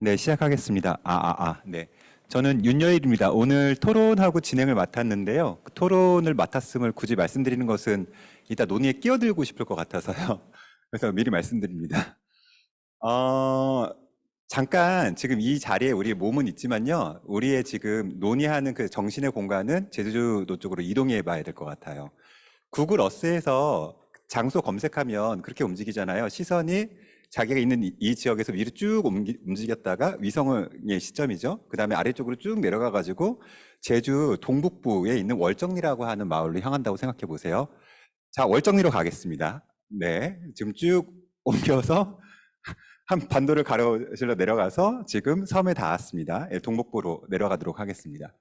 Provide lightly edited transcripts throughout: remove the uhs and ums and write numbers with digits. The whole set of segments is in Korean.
네, 시작하겠습니다. 네. 저는 윤여일입니다. 오늘 토론하고 진행을 맡았는데요. 그 토론을 맡았음을 굳이 말씀드리는 것은 이따 논의에 끼어들고 싶을 것 같아서요. 그래서 미리 말씀드립니다. 어, 잠깐 지금 이 자리에 우리의 몸은 있지만요. 우리의 지금 논의하는 그 정신의 공간은 제주도 쪽으로 이동해 봐야 될 것 같아요. 구글 어스에서 장소 검색하면 그렇게 움직이잖아요. 시선이 자기가 있는 이 지역에서 위로 쭉 움직였다가 위성의 시점이죠. 그 다음에 아래쪽으로 쭉 내려가가지고 제주 동북부에 있는 월정리라고 하는 마을로 향한다고 생각해 보세요. 자, 월정리로 가겠습니다. 네, 지금 쭉 옮겨서 한 반도를 가로질러 내려가서 지금 섬에 닿았습니다. 예, 동북부로 내려가도록 하겠습니다.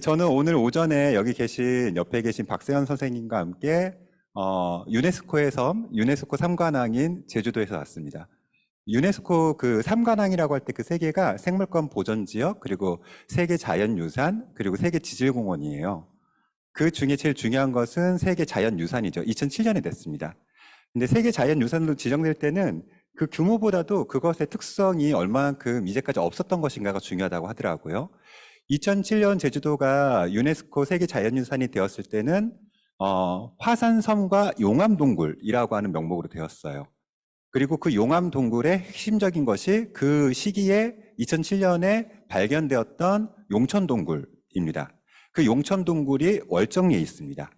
저는 오늘 오전에 여기 계신 옆에 계신 박세현 선생님과 함께 유네스코의 섬, 유네스코 3관왕인 제주도에서 왔습니다. 유네스코 그 3관왕이라고 할 때 그 세 개가 생물권 보전 지역, 그리고 세계 자연유산, 그리고 세계 지질공원이에요. 그 중에 제일 중요한 것은 세계 자연유산이죠. 2007년에 됐습니다. 근데 세계 자연유산으로 지정될 때는 그 규모보다도 그것의 특성이 얼마만큼 이제까지 없었던 것인가가 중요하다고 하더라고요. 2007년 제주도가 유네스코 세계 자연유산이 되었을 때는 화산섬과 용암동굴이라고 하는 명목으로 되었어요. 그리고 그 용암동굴의 핵심적인 것이 그 시기에 2007년에 발견되었던 용천동굴입니다. 그 용천동굴이 월정리에 있습니다.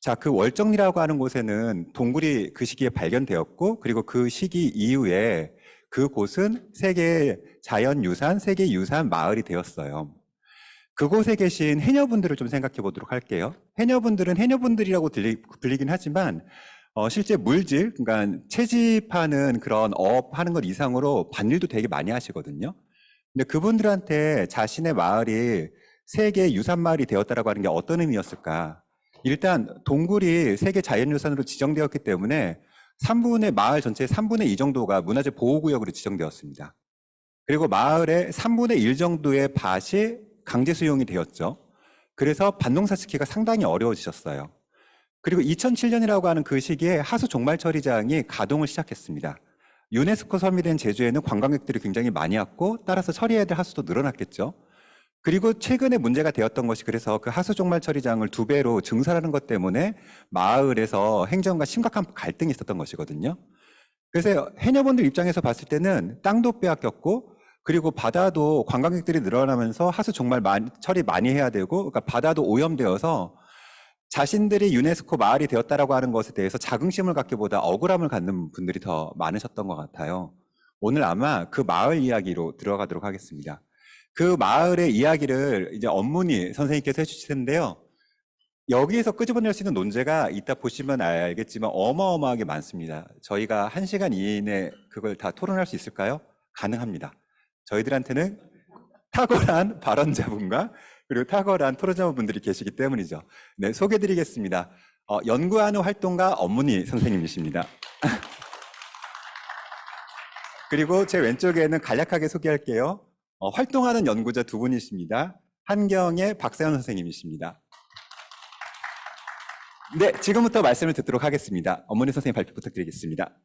자, 그 월정리라고 하는 곳에는 동굴이 그 시기에 발견되었고, 그리고 그 시기 이후에 그곳은 세계 자연유산, 세계유산 마을이 되었어요. 그곳에 계신 해녀분들을 좀 생각해 보도록 할게요. 해녀분들은 해녀분들이라고 불리긴 하지만 실제 물질, 그러니까 채집하는 그런 어업하는 것 이상으로 밭일도 되게 많이 하시거든요. 근데 그분들한테 자신의 마을이 세계 유산 마을이 되었다라고 하는 게 어떤 의미였을까? 일단 동굴이 세계 자연유산으로 지정되었기 때문에 마을 전체의 3분의 2 정도가 문화재 보호구역으로 지정되었습니다. 그리고 마을의 3분의 1 정도의 밭이 강제 수용이 되었죠. 그래서 밭농사 짓기가 상당히 어려워지셨어요. 그리고 2007년이라고 하는 그 시기에 하수 종말 처리장이 가동을 시작했습니다. 유네스코 섬이 된 제주에는 관광객들이 굉장히 많이 왔고 따라서 처리해야 될 하수도 늘어났겠죠. 그리고 최근에 문제가 되었던 것이 그래서 그 하수 종말 처리장을 2배로 증설하는 것 때문에 마을에서 행정과 심각한 갈등이 있었던 것이거든요. 그래서 해녀분들 입장에서 봤을 때는 땅도 빼앗겼고 그리고 바다도 관광객들이 늘어나면서 하수 정말 처리 많이 해야 되고, 그러니까 바다도 오염되어서 자신들이 유네스코 마을이 되었다라고 하는 것에 대해서 자긍심을 갖기보다 억울함을 갖는 분들이 더 많으셨던 것 같아요. 오늘 아마 그 마을 이야기로 들어가도록 하겠습니다. 그 마을의 이야기를 이제 엄문희 선생님께서 해주실 텐데요. 여기에서 끄집어낼 수 있는 논제가 이따 보시면 알겠지만 어마어마하게 많습니다. 저희가 1시간 이내에 그걸 다 토론할 수 있을까요? 가능합니다. 저희들한테는 탁월한 발언자분과 그리고 탁월한 토론자분들이 계시기 때문이죠. 네, 소개드리겠습니다. 연구하는 활동가 엄문희 선생님이십니다. 그리고 제 왼쪽에는 간략하게 소개할게요. 활동하는 연구자 2분이십니다. 한경의 박세현 선생님이십니다. 네, 지금부터 말씀을 듣도록 하겠습니다. 엄문희 선생님 발표 부탁드리겠습니다.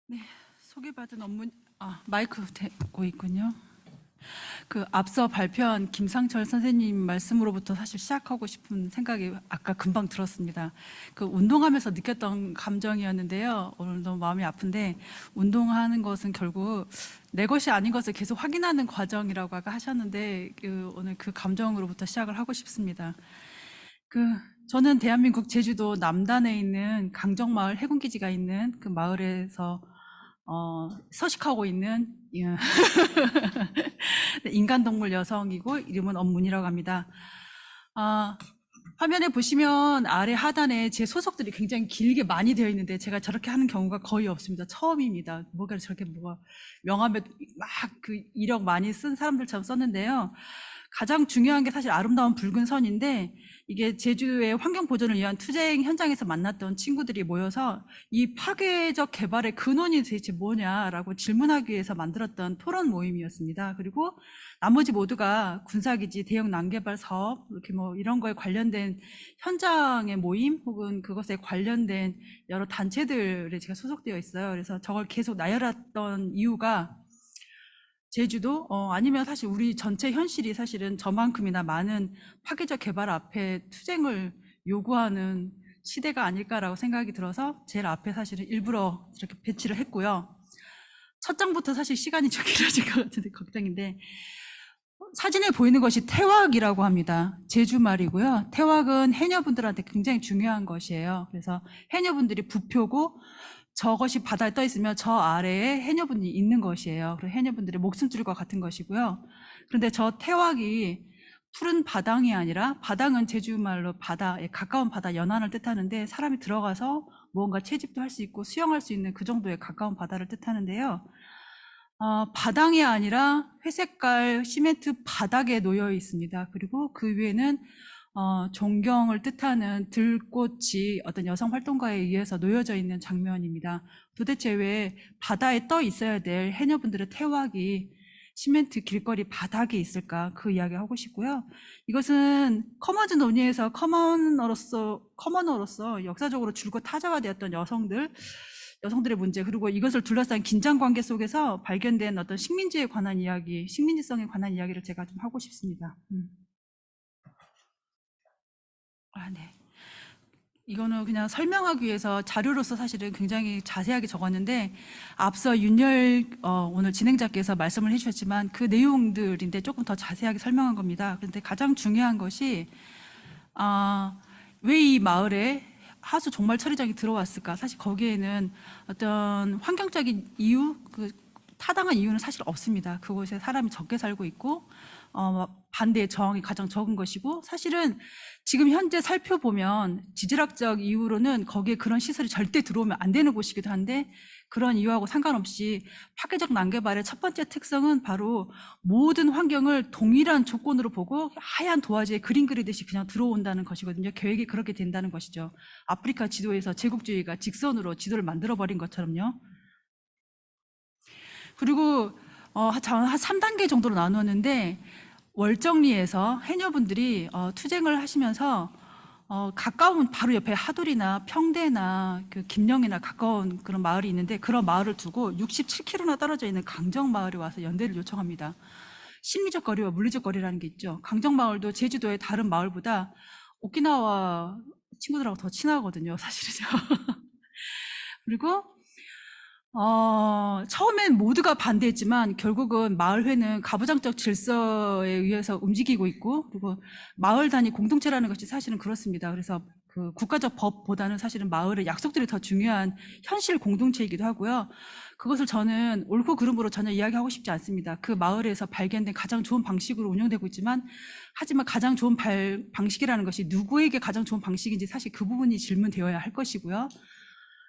네, 소개받은 마이크 되고 있군요. 그 앞서 발표한 김상철 선생님 말씀으로부터 사실 시작하고 싶은 생각이 아까 금방 들었습니다. 그 운동하면서 느꼈던 감정이었는데요. 오늘 너무 마음이 아픈데 운동하는 것은 결국 내 것이 아닌 것을 계속 확인하는 과정이라고 아까 하셨는데 오늘 그 감정으로부터 시작을 하고 싶습니다. 저는 대한민국 제주도 남단에 있는 강정마을 해군기지가 있는 그 마을에서 서식하고 있는 인간동물 여성이고 이름은 엄문이라고 합니다. 화면에 보시면 아래 하단에 제 소속들이 굉장히 길게 많이 되어 있는데 제가 저렇게 하는 경우가 거의 없습니다. 처음입니다. 뭐가 저렇게 명함에 막 그 이력 많이 쓴 사람들처럼 썼는데요. 가장 중요한 게 사실 아름다운 붉은 선인데 이게 제주의 환경 보전을 위한 투쟁 현장에서 만났던 친구들이 모여서 이 파괴적 개발의 근원이 도대체 뭐냐라고 질문하기 위해서 만들었던 토론 모임이었습니다. 그리고 나머지 모두가 군사기지, 대형 난개발 사업, 이렇게 뭐 이런 거에 관련된 현장의 모임 혹은 그것에 관련된 여러 단체들에 제가 소속되어 있어요. 그래서 저걸 계속 나열했던 이유가 제주도 아니면 사실 우리 전체 현실이 사실은 저만큼이나 많은 파괴적 개발 앞에 투쟁을 요구하는 시대가 아닐까라고 생각이 들어서 제일 앞에 사실은 일부러 이렇게 배치를 했고요. 첫 장부터 사실 시간이 좀 길어질 것 같은데 걱정인데 사진에 보이는 것이 태왁이라고 합니다. 제주 말이고요. 태왁은 해녀분들한테 굉장히 중요한 것이에요. 그래서 해녀분들이 부표고 저것이 바다에 떠 있으면 저 아래에 해녀분이 있는 것이에요. 그리고 해녀분들의 목숨줄과 같은 것이고요. 그런데 저 태왁이 푸른 바당이 아니라 바당은 제주말로 바다에 가까운 바다 연안을 뜻하는데 사람이 들어가서 무언가 채집도 할 수 있고 수영할 수 있는 그 정도의 가까운 바다를 뜻하는데요. 바당이 아니라 회색깔 시멘트 바닥에 놓여 있습니다. 그리고 그 위에는 존경을 뜻하는 들꽃이 어떤 여성 활동가에 의해서 놓여져 있는 장면입니다. 도대체 왜 바다에 떠 있어야 될 해녀분들의 태왁이 시멘트 길거리 바닥에 있을까? 그 이야기 하고 싶고요. 이것은 커먼즈 논의에서 커머너로서 역사적으로 줄곧 타자가 되었던 여성들의 문제, 그리고 이것을 둘러싼 긴장 관계 속에서 발견된 어떤 식민지에 관한 이야기, 식민지성에 관한 이야기를 제가 좀 하고 싶습니다. 네. 이거는 그냥 설명하기 위해서 자료로서 사실은 굉장히 자세하게 적었는데 앞서 윤열 오늘 진행자께서 말씀을 해주셨지만 그 내용들인데 조금 더 자세하게 설명한 겁니다. 그런데 가장 중요한 것이 왜 이 마을에 하수 종말 처리장이 들어왔을까? 사실 거기에는 어떤 환경적인 이유, 그 타당한 이유는 사실 없습니다. 그곳에 사람이 적게 살고 있고 반대의 저항이 가장 적은 것이고, 사실은 지금 현재 살펴보면 지질학적 이유로는 거기에 그런 시설이 절대 들어오면 안 되는 곳이기도 한데 그런 이유하고 상관없이 파괴적 난개발의 첫 번째 특성은 바로 모든 환경을 동일한 조건으로 보고 하얀 도화지에 그림 그리듯이 그냥 들어온다는 것이거든요. 계획이 그렇게 된다는 것이죠. 아프리카 지도에서 제국주의가 직선으로 지도를 만들어버린 것처럼요. 그리고 한 3단계 정도로 나누었는데 월정리에서 해녀분들이 투쟁을 하시면서 가까운 바로 옆에 하돌이나 평대나 그 김영이나 가까운 그런 마을이 있는데 그런 마을을 두고 67km나 떨어져 있는 강정마을에 와서 연대를 요청합니다. 심리적 거리와 물리적 거리라는 게 있죠. 강정마을도 제주도의 다른 마을보다 오키나와 친구들하고 더 친하거든요, 사실은요. 그리고 처음엔 모두가 반대했지만 결국은 마을회는 가부장적 질서에 의해서 움직이고 있고, 그리고 마을 단위 공동체라는 것이 사실은 그렇습니다. 그래서 그 국가적 법보다는 사실은 마을의 약속들이 더 중요한 현실 공동체이기도 하고요. 그것을 저는 옳고 그름으로 전혀 이야기하고 싶지 않습니다. 그 마을에서 발견된 가장 좋은 방식으로 운영되고 있지만, 하지만 가장 좋은 방식이라는 것이 누구에게 가장 좋은 방식인지 사실 그 부분이 질문되어야 할 것이고요.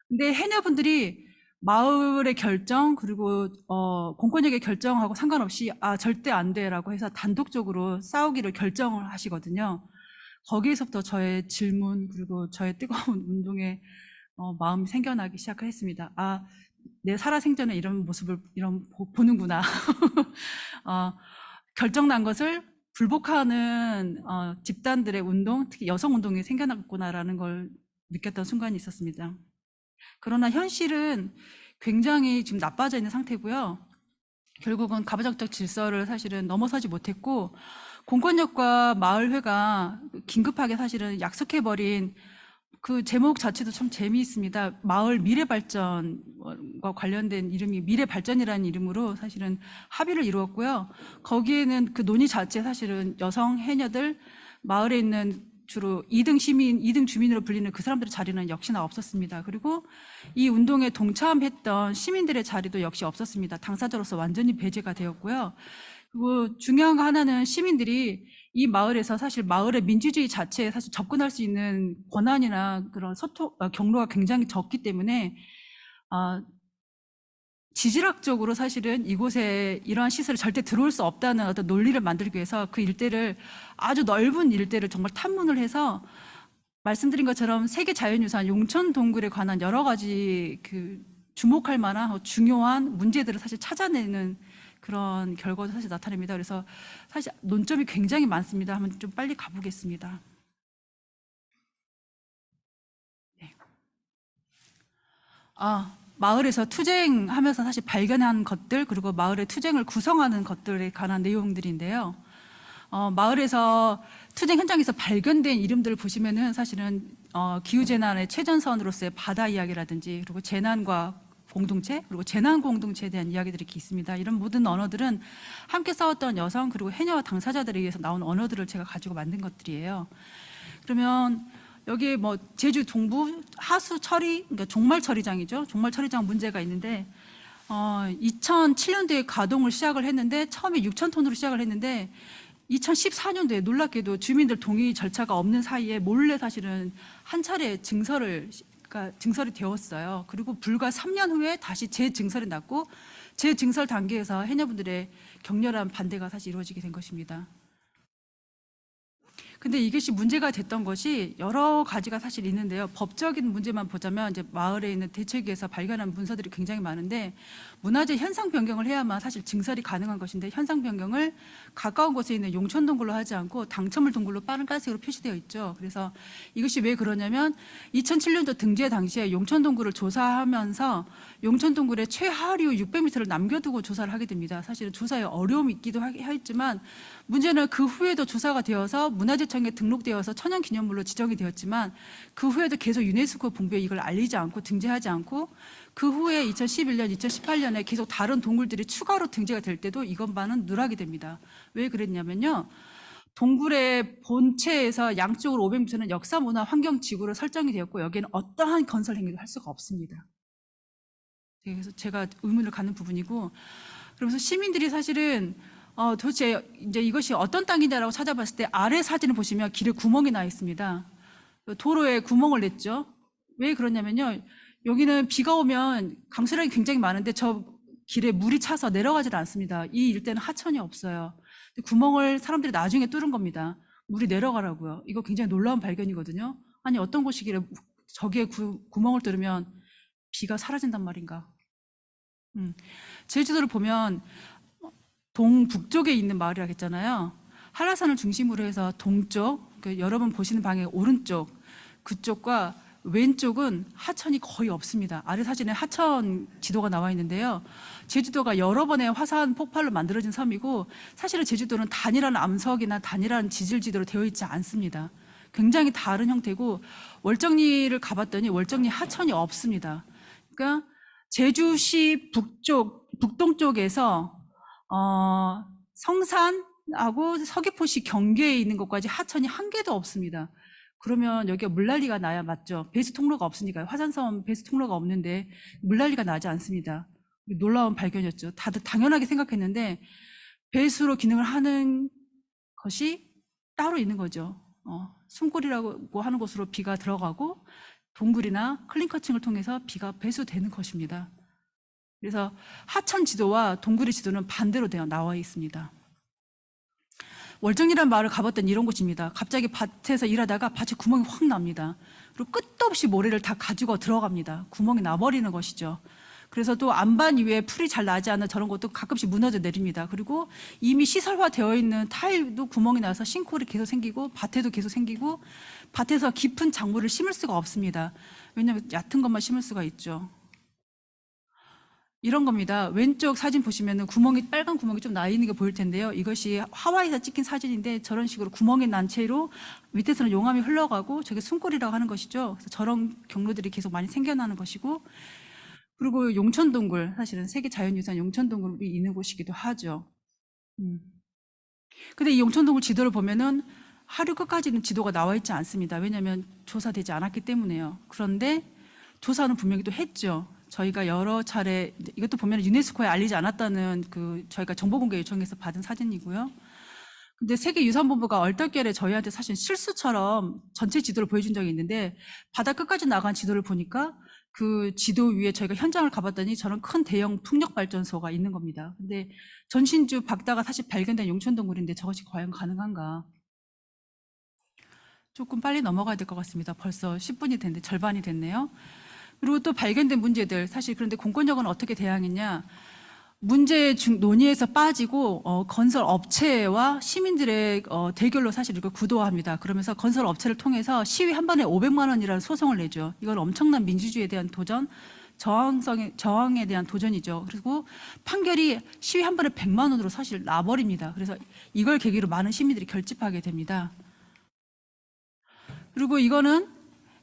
근데 해녀분들이 마을의 결정, 그리고 공권력의 결정하고 상관없이 절대 안 돼라고 해서 단독적으로 싸우기를 결정을 하시거든요. 거기에서부터 저의 질문, 그리고 저의 뜨거운 운동에 마음이 생겨나기 시작을 했습니다. 내 살아생전에 이런 모습을 보는구나. 결정난 것을 불복하는 집단들의 운동, 특히 여성 운동이 생겨났구나라는 걸 느꼈던 순간이 있었습니다. 그러나 현실은 굉장히 지금 나빠져 있는 상태고요. 결국은 가부장적 질서를 사실은 넘어서지 못했고, 공권력과 마을회가 긴급하게 사실은 약속해버린 그 제목 자체도 참 재미있습니다. 마을 미래발전과 관련된 이름이 미래발전이라는 이름으로 사실은 합의를 이루었고요. 거기에는 그 논의 자체 사실은 여성 해녀들, 마을에 있는 주로 2등 시민, 2등 주민으로 불리는 그 사람들의 자리는 역시나 없었습니다. 그리고 이 운동에 동참했던 시민들의 자리도 역시 없었습니다. 당사자로서 완전히 배제가 되었고요. 그리고 중요한 거 하나는 시민들이 이 마을에서 사실 마을의 민주주의 자체에 사실 접근할 수 있는 권한이나 그런 경로가 굉장히 적기 때문에 지질학적으로 사실은 이곳에 이러한 시설이 절대 들어올 수 없다는 어떤 논리를 만들기 위해서 그 일대를 아주 넓은 일대를 정말 탐문을 해서 말씀드린 것처럼 세계 자연유산 용천 동굴에 관한 여러 가지 그 주목할 만한 중요한 문제들을 사실 찾아내는 그런 결과도 사실 나타냅니다. 그래서 사실 논점이 굉장히 많습니다. 한번 좀 빨리 가보겠습니다. 네. 마을에서 투쟁하면서 사실 발견한 것들, 그리고 마을의 투쟁을 구성하는 것들에 관한 내용들인데요. 마을에서 투쟁 현장에서 발견된 이름들을 보시면은 사실은 기후재난의 최전선으로서의 바다 이야기라든지, 그리고 재난과 공동체, 그리고 재난 공동체에 대한 이야기들이 이렇게 있습니다. 이런 모든 언어들은 함께 싸웠던 여성, 그리고 해녀 당사자들에 의해서 나온 언어들을 제가 가지고 만든 것들이에요. 그러면 여기 뭐 제주 동부 하수 처리, 그러니까 종말 처리장이죠. 종말 처리장 문제가 있는데 2007년도에 가동을 시작을 했는데 처음에 6,000톤으로 시작을 했는데 2014년도에 놀랍게도 주민들 동의 절차가 없는 사이에 몰래 사실은 한 차례 증설이 되었어요. 그리고 불과 3년 후에 다시 재증설이 났고 재증설 단계에서 해녀분들의 격렬한 반대가 사실 이루어지게 된 것입니다. 근데 이것이 문제가 됐던 것이 여러 가지가 사실 있는데요. 법적인 문제만 보자면 이제 마을에 있는 대책위에서 발견한 문서들이 굉장히 많은데 문화재 현상 변경을 해야만 사실 증설이 가능한 것인데 현상 변경을 가까운 곳에 있는 용천 동굴로 하지 않고 당첨을 동굴로 빠른 깔색으로 표시되어 있죠. 그래서 이것이 왜 그러냐면 2007년도 등재 당시에 용천 동굴을 조사하면서 용천 동굴의 최하류 600m를 남겨두고 조사를 하게 됩니다. 사실은 조사에 어려움이 있기도 했지만 문제는 그 후에도 조사가 되어서 문화재청에 등록되어서 천연기념물로 지정이 되었지만 그 후에도 계속 유네스코 본부에 이걸 알리지 않고 등재하지 않고 그 후에 2011년, 2018년에 계속 다른 동굴들이 추가로 등재가 될 때도 이것만은 누락이 됩니다. 왜 그랬냐면요. 동굴의 본체에서 양쪽으로 500m는 역사문화 환경지구로 설정이 되었고 여기에는 어떠한 건설 행위도 할 수가 없습니다. 그래서 제가 의문을 갖는 부분이고, 그러면서 시민들이 사실은 도대체 이제 이것이 어떤 땅이냐라고 찾아봤을 때 아래 사진을 보시면 길에 구멍이 나 있습니다. 도로에 구멍을 냈죠. 왜 그러냐면요. 여기는 비가 오면 강수량이 굉장히 많은데 저 길에 물이 차서 내려가질 않습니다. 이 일대는 하천이 없어요. 구멍을 사람들이 나중에 뚫은 겁니다. 물이 내려가라고요. 이거 굉장히 놀라운 발견이거든요. 아니 어떤 곳이길래 저기에 구멍을 뚫으면 비가 사라진단 말인가. 제주도를 보면 동북쪽에 있는 마을이라고 했잖아요. 한라산을 중심으로 해서 동쪽, 여러분 보시는 방의 오른쪽, 그쪽과 왼쪽은 하천이 거의 없습니다. 아래 사진에 하천 지도가 나와 있는데요. 제주도가 여러 번의 화산 폭발로 만들어진 섬이고 사실은 제주도는 단일한 암석이나 단일한 지질 지도로 되어 있지 않습니다. 굉장히 다른 형태고 월정리를 가봤더니 월정리 하천이 없습니다. 그러니까 제주시 북동쪽에서 성산하고 서귀포시 경계에 있는 것까지 하천이 한 개도 없습니다. 그러면 여기가 물난리가 나야 맞죠. 배수 통로가 없으니까요. 화산섬 배수 통로가 없는데 물난리가 나지 않습니다. 놀라운 발견이었죠. 다들 당연하게 생각했는데 배수로 기능을 하는 것이 따로 있는 거죠. 숨골이라고 하는 곳으로 비가 들어가고 동굴이나 클린커층을 통해서 비가 배수되는 것입니다. 그래서 하천 지도와 동굴의 지도는 반대로 되어 나와 있습니다. 월정리라는 마을을 가봤더니 이런 곳입니다. 갑자기 밭에서 일하다가 밭에 구멍이 확 납니다. 그리고 끝도 없이 모래를 다 가지고 들어갑니다. 구멍이 나버리는 것이죠. 그래서 또 안반 위에 풀이 잘 나지 않는 저런 것도 가끔씩 무너져 내립니다. 그리고 이미 시설화되어 있는 타일도 구멍이 나서 싱크홀이 계속 생기고 밭에도 계속 생기고 밭에서 깊은 작물을 심을 수가 없습니다. 왜냐하면 얕은 것만 심을 수가 있죠. 이런 겁니다. 왼쪽 사진 보시면은 빨간 구멍이 좀 나 있는 게 보일 텐데요. 이것이 하와이에서 찍힌 사진인데 저런 식으로 구멍이 난 채로 밑에서는 용암이 흘러가고 저게 숨골이라고 하는 것이죠. 그래서 저런 경로들이 계속 많이 생겨나는 것이고, 그리고 용천동굴, 사실은 세계 자연유산 용천동굴이 있는 곳이기도 하죠. 근데 이 용천동굴 지도를 보면은 하류 끝까지는 지도가 나와 있지 않습니다. 왜냐하면 조사되지 않았기 때문에요. 그런데 조사는 분명히 또 했죠. 저희가 여러 차례, 이것도 보면 유네스코에 알리지 않았다는 저희가 정보공개 요청해서 받은 사진이고요. 근데 세계유산본부가 얼떨결에 저희한테 사실 실수처럼 전체 지도를 보여준 적이 있는데 바다 끝까지 나간 지도를 보니까 그 지도 위에 저희가 현장을 가봤더니 저런 큰 대형 풍력발전소가 있는 겁니다. 근데 전신주 박다가 사실 발견된 용천동굴인데 저것이 과연 가능한가? 조금 빨리 넘어가야 될 것 같습니다. 벌써 10분이 됐는데 절반이 됐네요. 그리고 또 발견된 문제들, 사실 그런데 공권력은 어떻게 대항했냐? 문제 논의에서 빠지고 건설 업체와 시민들의 대결로 사실 이걸 구도화합니다. 그러면서 건설 업체를 통해서 시위 한 번에 500만 원이라는 소송을 내죠. 이건 엄청난 민주주의에 대한 도전, 저항에 대한 도전이죠. 그리고 판결이 시위 한 번에 100만 원으로 사실 나버립니다. 그래서 이걸 계기로 많은 시민들이 결집하게 됩니다. 그리고 이거는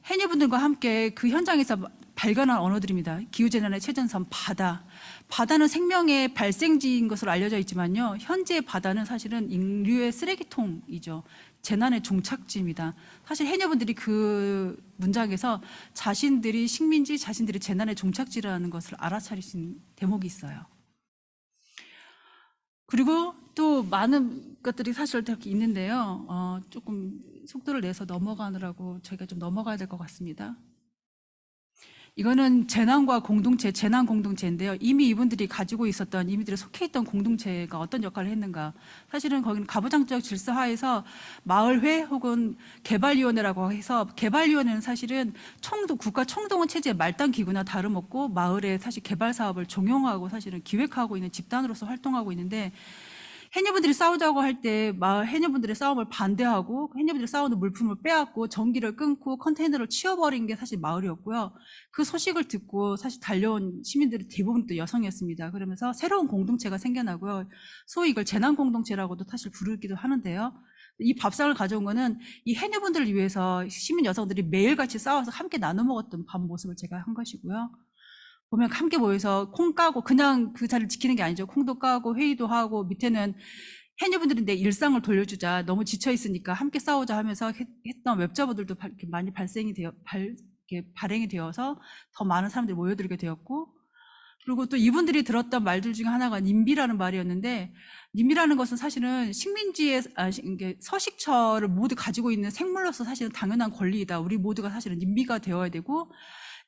해녀분들과 함께 그 현장에서 발견한 언어들입니다. 기후재난의 최전선 바다. 바다는 생명의 발생지인 것으로 알려져 있지만요. 현재 바다는 사실은 인류의 쓰레기통이죠. 재난의 종착지입니다. 사실 해녀분들이 그 문장에서 자신들이 식민지, 자신들이 재난의 종착지라는 것을 알아차리신 대목이 있어요. 그리고 또 많은 것들이 사실 이렇게 있는데요. 조금 속도를 내서 넘어가느라고 저희가 좀 넘어가야 될 것 같습니다. 이거는 재난과 공동체, 재난 공동체인데요. 이미 이분들이 가지고 있었던, 이분들이 속해 있던 공동체가 어떤 역할을 했는가. 사실은 거기는 가부장적 질서 하에서 마을회 혹은 개발위원회라고 해서, 개발위원회는 사실은 국가 총동원 체제의 말단 기구나 다름없고 마을의 사실 개발 사업을 종용하고 사실은 기획하고 있는 집단으로서 활동하고 있는데, 해녀분들이 싸우자고 할 때 마을 해녀분들의 싸움을 반대하고 해녀분들이 싸우는 물품을 빼앗고 전기를 끊고 컨테이너를 치워버린 게 사실 마을이었고요. 그 소식을 듣고 사실 달려온 시민들이 대부분 또 여성이었습니다. 그러면서 새로운 공동체가 생겨나고요. 소위 이걸 재난공동체라고도 사실 부르기도 하는데요. 이 밥상을 가져온 거는 이 해녀분들을 위해서 시민 여성들이 매일같이 싸워서 함께 나눠 먹었던 밥 모습을 제가 한 것이고요. 보면 함께 모여서 콩 까고 그냥 그 자리를 지키는 게 아니죠. 콩도 까고 회의도 하고 밑에는 해녀분들이 내 일상을 돌려주자, 너무 지쳐 있으니까 함께 싸우자 하면서 했던 웹자보들도 많이 발행이 되어서 더 많은 사람들이 모여들게 되었고, 그리고 또 이분들이 들었던 말들 중에 하나가 님비라는 말이었는데, 님비라는 것은 사실은 식민지의 서식처를 모두 가지고 있는 생물로서 사실은 당연한 권리이다. 우리 모두가 사실은 님비가 되어야 되고,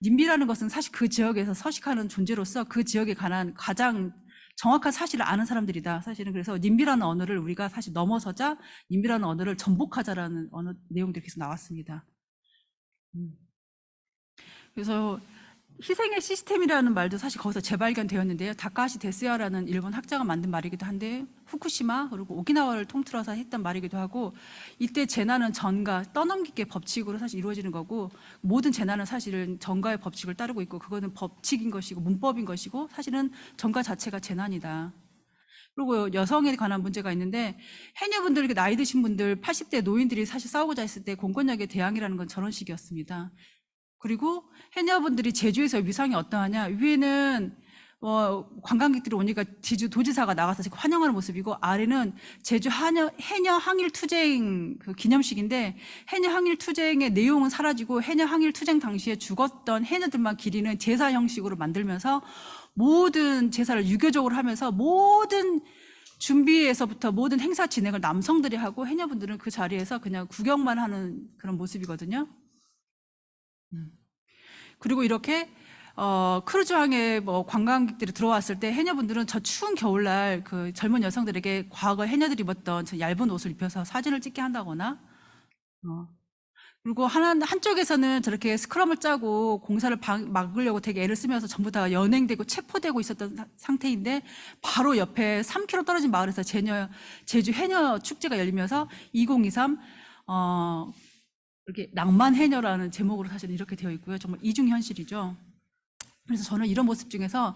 님비라는 것은 사실 그 지역에서 서식하는 존재로서 그 지역에 관한 가장 정확한 사실을 아는 사람들이다. 사실은 그래서 님비라는 언어를 우리가 사실 넘어서자 님비라는 언어를 전복하자라는 언어 내용들이 계속 나왔습니다. 그래서 희생의 시스템이라는 말도 사실 거기서 재발견되었는데요. 다카하시 데스야라는 일본 학자가 만든 말이기도 한데, 후쿠시마 그리고 오키나와를 통틀어서 했던 말이기도 하고, 이때 재난은 전가, 떠넘기기의 법칙으로 사실 이루어지는 거고, 모든 재난은 사실은 전가의 법칙을 따르고 있고, 그거는 법칙인 것이고 문법인 것이고, 사실은 전가 자체가 재난이다. 그리고 여성에 관한 문제가 있는데, 해녀분들, 나이 드신 분들, 80대 노인들이 사실 싸우고자 했을 때 공권력의 대항이라는 건 저런 식이었습니다. 그리고 해녀분들이 제주에서 위상이 어떠하냐, 위에는 관광객들이 오니까 제주 도지사가 나가서 환영하는 모습이고, 아래는 제주 해녀 항일 투쟁 그 기념식인데, 해녀 항일 투쟁의 내용은 사라지고 해녀 항일 투쟁 당시에 죽었던 해녀들만 기리는 제사 형식으로 만들면서 모든 제사를 유교적으로 하면서 모든 준비에서부터 모든 행사 진행을 남성들이 하고, 해녀분들은 그 자리에서 그냥 구경만 하는 그런 모습이거든요. 그리고 이렇게 크루즈항에 관광객들이 들어왔을 때 해녀분들은 저 추운 겨울날 그 젊은 여성들에게 과거 해녀들이 입었던 저 얇은 옷을 입혀서 사진을 찍게 한다거나, 그리고 한쪽에서는 저렇게 스크럼을 짜고 공사를 막으려고 되게 애를 쓰면서 전부 다 연행되고 체포되고 있었던 상태인데, 바로 옆에 3km 떨어진 마을에서 제주 해녀 축제가 열리면서 2023 이렇게 낭만 해녀라는 제목으로 사실 이렇게 되어 있고요. 정말 이중현실이죠. 그래서 저는 이런 모습 중에서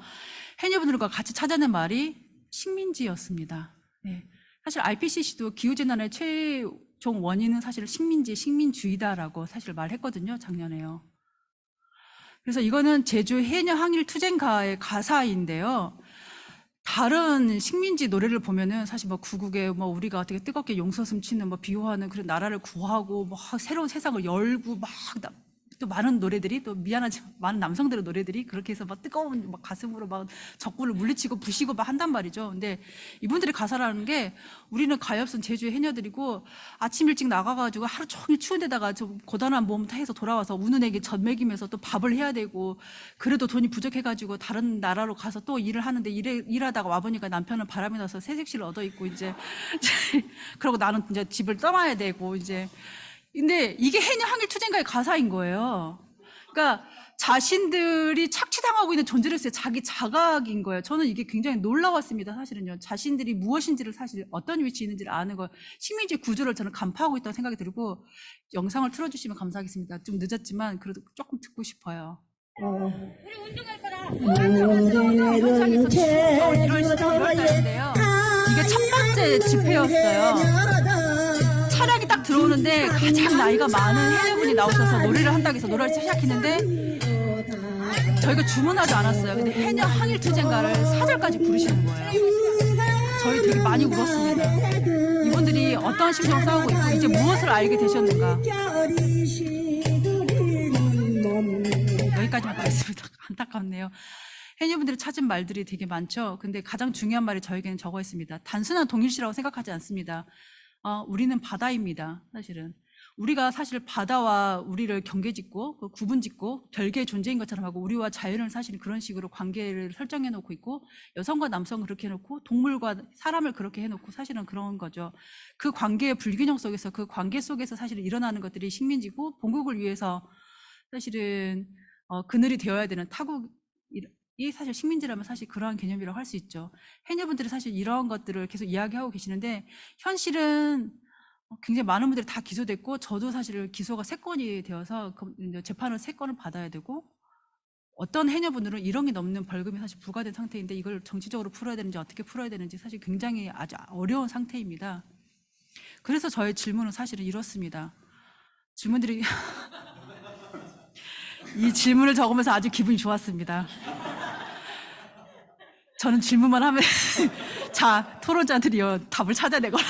해녀분들과 같이 찾아낸 말이 식민지였습니다. 네. 사실 IPCC도 기후재난의 최종 원인은 사실 식민주의다라고 사실 말했거든요. 작년에요. 그래서 이거는 제주 해녀 항일 투쟁가의 가사인데요. 다른 식민지 노래를 보면은 사실 구국에 우리가 어떻게 뜨겁게 용서 숨치는 비호하는 그런 나라를 구하고 새로운 세상을 열고 또 많은 노래들이 또 미안하지만 많은 남성들의 노래들이 그렇게 해서 막 뜨거운 막 가슴으로 막 적군을 물리치고 부시고 막 한단 말이죠. 근데 이분들의 가사라는 게 우리는 가엾은 제주의 해녀들이고 아침 일찍 나가가지고 하루 종일 추운 데다가 좀 고단한 몸 해서 돌아와서 우는 애기 젖 먹이면서 또 밥을 해야 되고 그래도 돈이 부족해가지고 다른 나라로 가서 또 일을 하는데 일하다가 와보니까 남편은 바람이 나서 새색시를 얻어 있고 이제 그러고 나는 이제 집을 떠나야 되고 이제 근데 이게 해녀 항일 투쟁가의 가사인 거예요. 그러니까 자신들이 착취당하고 있는 존재로서의 자기 자각인 거예요. 저는 이게 굉장히 놀라웠습니다. 사실은요. 자신들이 무엇인지를 사실 어떤 위치에 있는지를 아는 거 식민지 구조를 저는 간파하고 있다고 생각이 들고 영상을 틀어주시면 감사하겠습니다. 좀 늦었지만 그래도 조금 듣고 싶어요. 우리 운동할 거라. 현장에서 이럴 때인데요. 이게 첫 번째 집회였어요. 차량이 딱 들어오는데 가장 나이가 많은 해녀분이 나오셔서 노래를 한다고 해서 노래를 시작했는데 저희가 주문하지 않았어요. 근데 해녀 항일 투쟁가를 4절까지 부르시는 거예요. 저희 되게 많이 울었습니다. 이분들이 어떠한 심정을 싸우고 있고 이제 무엇을 알게 되셨는가. 여기까지만 하겠습니다. 안타깝네요. 해녀분들이 찾은 말들이 되게 많죠. 근데 가장 중요한 말이 저에게는 저거였습니다. 단순한 동일시라고 생각하지 않습니다. 우리는 바다입니다. 사실은 우리가 사실 바다와 우리를 경계짓고 구분짓고 별개의 존재인 것처럼 하고 우리와 자연을 사실 그런 식으로 관계를 설정해 놓고 있고 여성과 남성을 그렇게 해놓고 동물과 사람을 그렇게 해놓고 사실은 그런 거죠. 그 관계의 불균형 속에서 그 관계 속에서 사실은 일어나는 것들이 식민지고 본국을 위해서 사실은 그늘이 되어야 되는 타국이 사실 식민지라면 사실 그러한 개념이라고 할 수 있죠. 해녀분들이 사실 이런 것들을 계속 이야기하고 계시는데 현실은 굉장히 많은 분들이 다 기소됐고 저도 사실 기소가 3건이 되어서 재판을 3건을 받아야 되고 어떤 해녀분들은 1억이 넘는 벌금이 사실 부과된 상태인데 이걸 정치적으로 풀어야 되는지 어떻게 풀어야 되는지 사실 굉장히 아주 어려운 상태입니다. 그래서 저의 질문은 사실은 이렇습니다. 질문들이 이 질문을 적으면서 아주 기분이 좋았습니다. 저는 질문만 하면 자, 토론자들이요 답을 찾아내거라.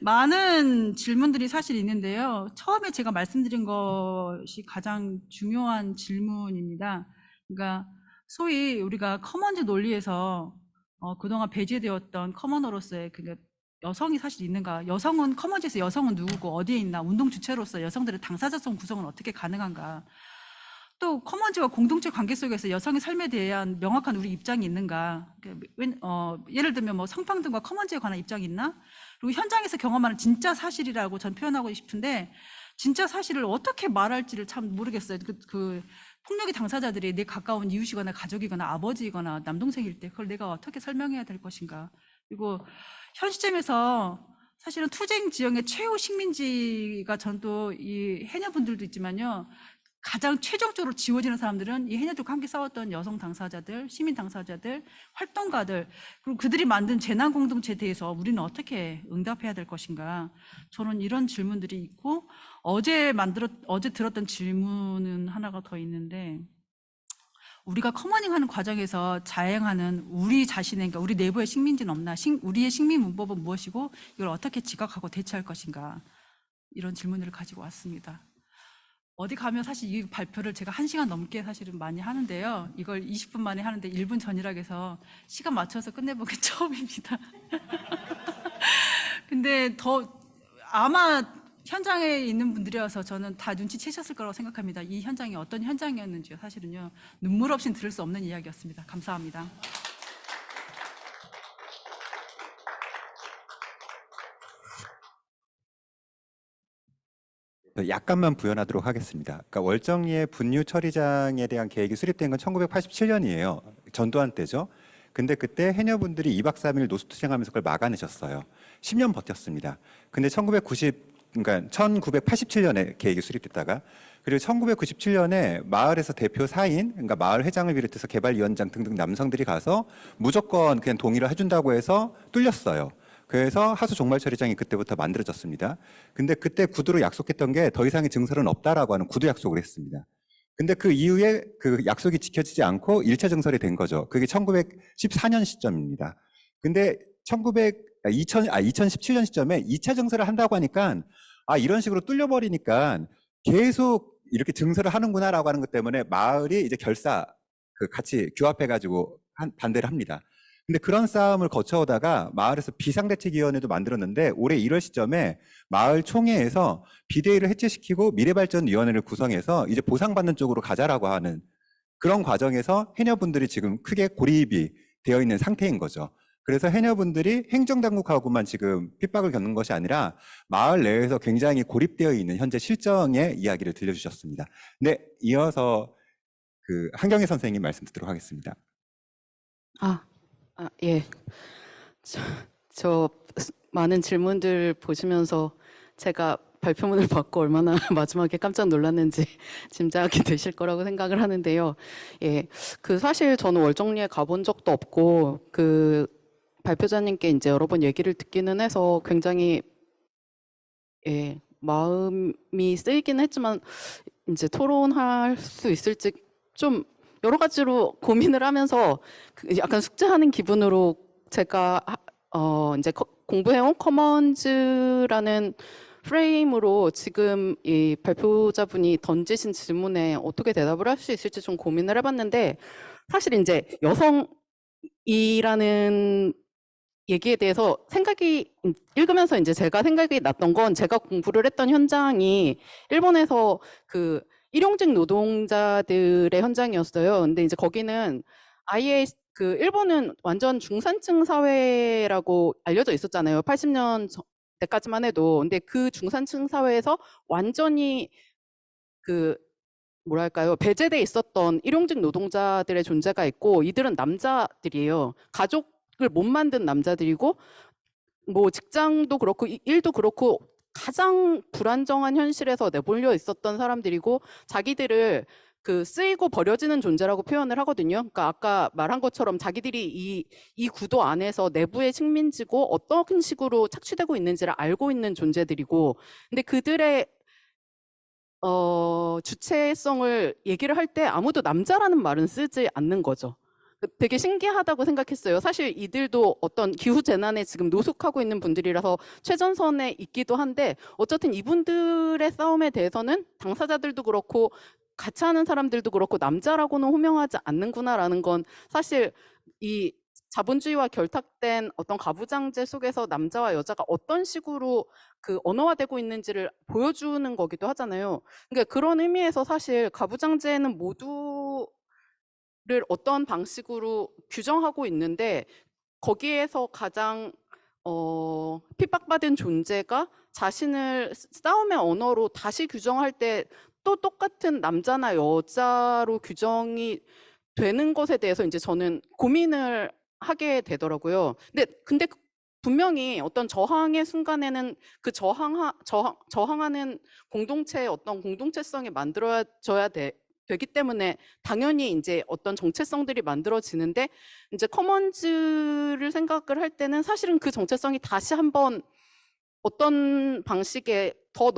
많은 질문들이 사실 있는데요. 처음에 제가 말씀드린 것이 가장 중요한 질문입니다. 그러니까 소위 우리가 커먼즈 논리에서 그동안 배제되었던 커머너로서의 여성이 사실 있는가? 여성은 커먼즈에서 여성은 누구고 어디에 있나? 운동 주체로서 여성들의 당사자성 구성은 어떻게 가능한가? 또 커먼즈와 공동체 관계 속에서 여성의 삶에 대한 명확한 우리 입장이 있는가? 예를 들면 뭐 성평등과 커먼즈에 관한 입장이 있나? 그리고 현장에서 경험하는 진짜 사실이라고 전 표현하고 싶은데 진짜 사실을 어떻게 말할지를 참 모르겠어요. 폭력의 당사자들이 내 가까운 이웃이거나 가족이거나 아버지이거나 남동생일 때 그걸 내가 어떻게 설명해야 될 것인가? 그리고 현 시점에서 사실은 투쟁 지형의 최후 식민지가 전도 이 해녀분들도 있지만요. 가장 최종적으로 지워지는 사람들은 이 해녀들과 함께 싸웠던 여성 당사자들, 시민 당사자들, 활동가들, 그리고 그들이 만든 재난 공동체에 대해서 우리는 어떻게 응답해야 될 것인가? 저는 이런 질문들이 있고 어제 들었던 질문은 하나가 더 있는데 우리가 커머닝하는 과정에서 자행하는 우리 자신의, 그러니까 우리 내부의 식민지는 없나? 우리의 식민 문법은 무엇이고 이걸 어떻게 지각하고 대처할 것인가? 이런 질문을 가지고 왔습니다. 어디 가면 사실 이 발표를 제가 1시간 넘게 사실은 많이 하는데요. 이걸 20분 만에 하는데 1분 전이라 해서 시간 맞춰서 끝내본 게 처음입니다. 근데 아마 현장에 있는 분들이어서 저는 다 눈치채셨을 거라고 생각합니다. 이 현장이 어떤 현장이었는지요. 사실은요. 눈물 없이 들을 수 없는 이야기였습니다. 감사합니다. 약간만 부연하도록 하겠습니다. 그러니까 월정리의 분유 처리장에 대한 계획이 수립된 건 1987년이에요. 전두환 때죠. 근데 그때 해녀분들이 2박 3일 노숙투쟁하면서 그걸 막아내셨어요. 10년 버텼습니다. 근데 1987년에 계획이 수립됐다가 그리고 1997년에 마을에서 대표 사인, 그러니까 마을 회장을 비롯해서 개발위원장 등등 남성들이 가서 무조건 그냥 동의를 해준다고 해서 뚫렸어요. 그래서 하수 종말 처리장이 그때부터 만들어졌습니다. 근데 그때 구두로 약속했던 게 더 이상의 증설은 없다라고 하는 구두 약속을 했습니다. 근데 그 이후에 그 약속이 지켜지지 않고 1차 증설이 된 거죠. 그게 1914년 시점입니다. 근데 2017년 시점에 2차 증설을 한다고 하니까 이런 식으로 뚫려버리니까 계속 이렇게 증설을 하는구나라고 하는 것 때문에 마을이 이제 같이 규합해가지고 반대를 합니다. 근데 그런 싸움을 거쳐오다가 마을에서 비상대책위원회도 만들었는데 올해 1월 시점에 마을 총회에서 비대위를 해체시키고 미래발전위원회를 구성해서 이제 보상받는 쪽으로 가자라고 하는 그런 과정에서 해녀분들이 지금 크게 고립이 되어 있는 상태인 거죠. 그래서 해녀분들이 행정당국하고만 지금 핍박을 겪는 것이 아니라 마을 내에서 굉장히 고립되어 있는 현재 실정의 이야기를 들려주셨습니다. 네, 이어서 한경혜 선생님 말씀 듣도록 하겠습니다. 예. 저 많은 질문들 보시면서 제가 발표문을 받고 얼마나 마지막에 깜짝 놀랐는지 짐작이 되실 거라고 생각을 하는데요. 예. 사실 저는 월정리에 가본 적도 없고, 발표자님께 이제 여러 번 얘기를 듣기는 해서 굉장히, 예, 마음이 쓰이긴 했지만, 이제 토론할 수 있을지 좀 여러 가지로 고민을 하면서 약간 숙제하는 기분으로 제가 이제 공부해온 커먼즈라는 프레임으로 지금 이 발표자분이 던지신 질문에 어떻게 대답을 할 수 있을지 좀 고민을 해봤는데, 사실 이제 여성이라는 얘기에 대해서 읽으면서 이제 제가 생각이 났던 건, 제가 공부를 했던 현장이 일본에서 일용직 노동자들의 현장이었어요. 근데 이제 거기는 아예 일본은 완전 중산층 사회라고 알려져 있었잖아요. 80년 때까지만 해도. 근데 그 중산층 사회에서 완전히 뭐랄까요, 배제돼 있었던 일용직 노동자들의 존재가 있고, 이들은 남자들이에요. 가족을 못 만든 남자들이고, 뭐 직장도 그렇고 일도 그렇고 가장 불안정한 현실에서 내몰려 있었던 사람들이고, 자기들을 쓰이고 버려지는 존재라고 표현을 하거든요. 그러니까 아까 말한 것처럼 자기들이 이 구도 안에서 내부의 식민지고 어떤 식으로 착취되고 있는지를 알고 있는 존재들이고, 근데 그들의 주체성을 얘기를 할 때 아무도 남자라는 말은 쓰지 않는 거죠. 되게 신기하다고 생각했어요. 사실 이들도 어떤 기후재난에 지금 노숙하고 있는 분들이라서 최전선에 있기도 한데, 어쨌든 이분들의 싸움에 대해서는 당사자들도 그렇고 같이 하는 사람들도 그렇고 남자라고는 호명하지 않는구나라는 건, 사실 이 자본주의와 결탁된 어떤 가부장제 속에서 남자와 여자가 어떤 식으로 언어화되고 있는지를 보여주는 거기도 하잖아요. 그러니까 그런 의미에서 사실 가부장제는 모두를 어떤 방식으로 규정하고 있는데, 거기에서 가장 핍박받은 존재가 자신을 싸움의 언어로 다시 규정할 때 또 똑같은 남자나 여자로 규정이 되는 것에 대해서 이제 저는 고민을 하게 되더라고요. 근데 분명히 어떤 저항의 순간에는 저항하는 공동체의 어떤 공동체성이 만들어져야 되기 때문에 당연히 이제 어떤 정체성들이 만들어지는데, 이제 커먼즈를 생각을 할 때는 사실은 그 정체성이 다시 한번 어떤 방식의 더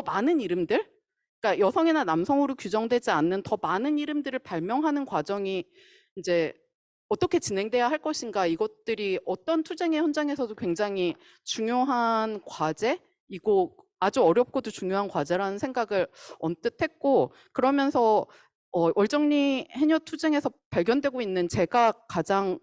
많은 이름들, 그러니까 여성이나 남성으로 규정되지 않는 더 많은 이름들을 발명하는 과정이 이제 어떻게 진행돼야 할 것인가, 이것들이 어떤 투쟁의 현장에서도 굉장히 중요한 과제이고 아주 어렵고도 중요한 과제라는 생각을 언뜻 했고, 그러면서 월정리 해녀 투쟁에서 발견되고 있는 제가 가장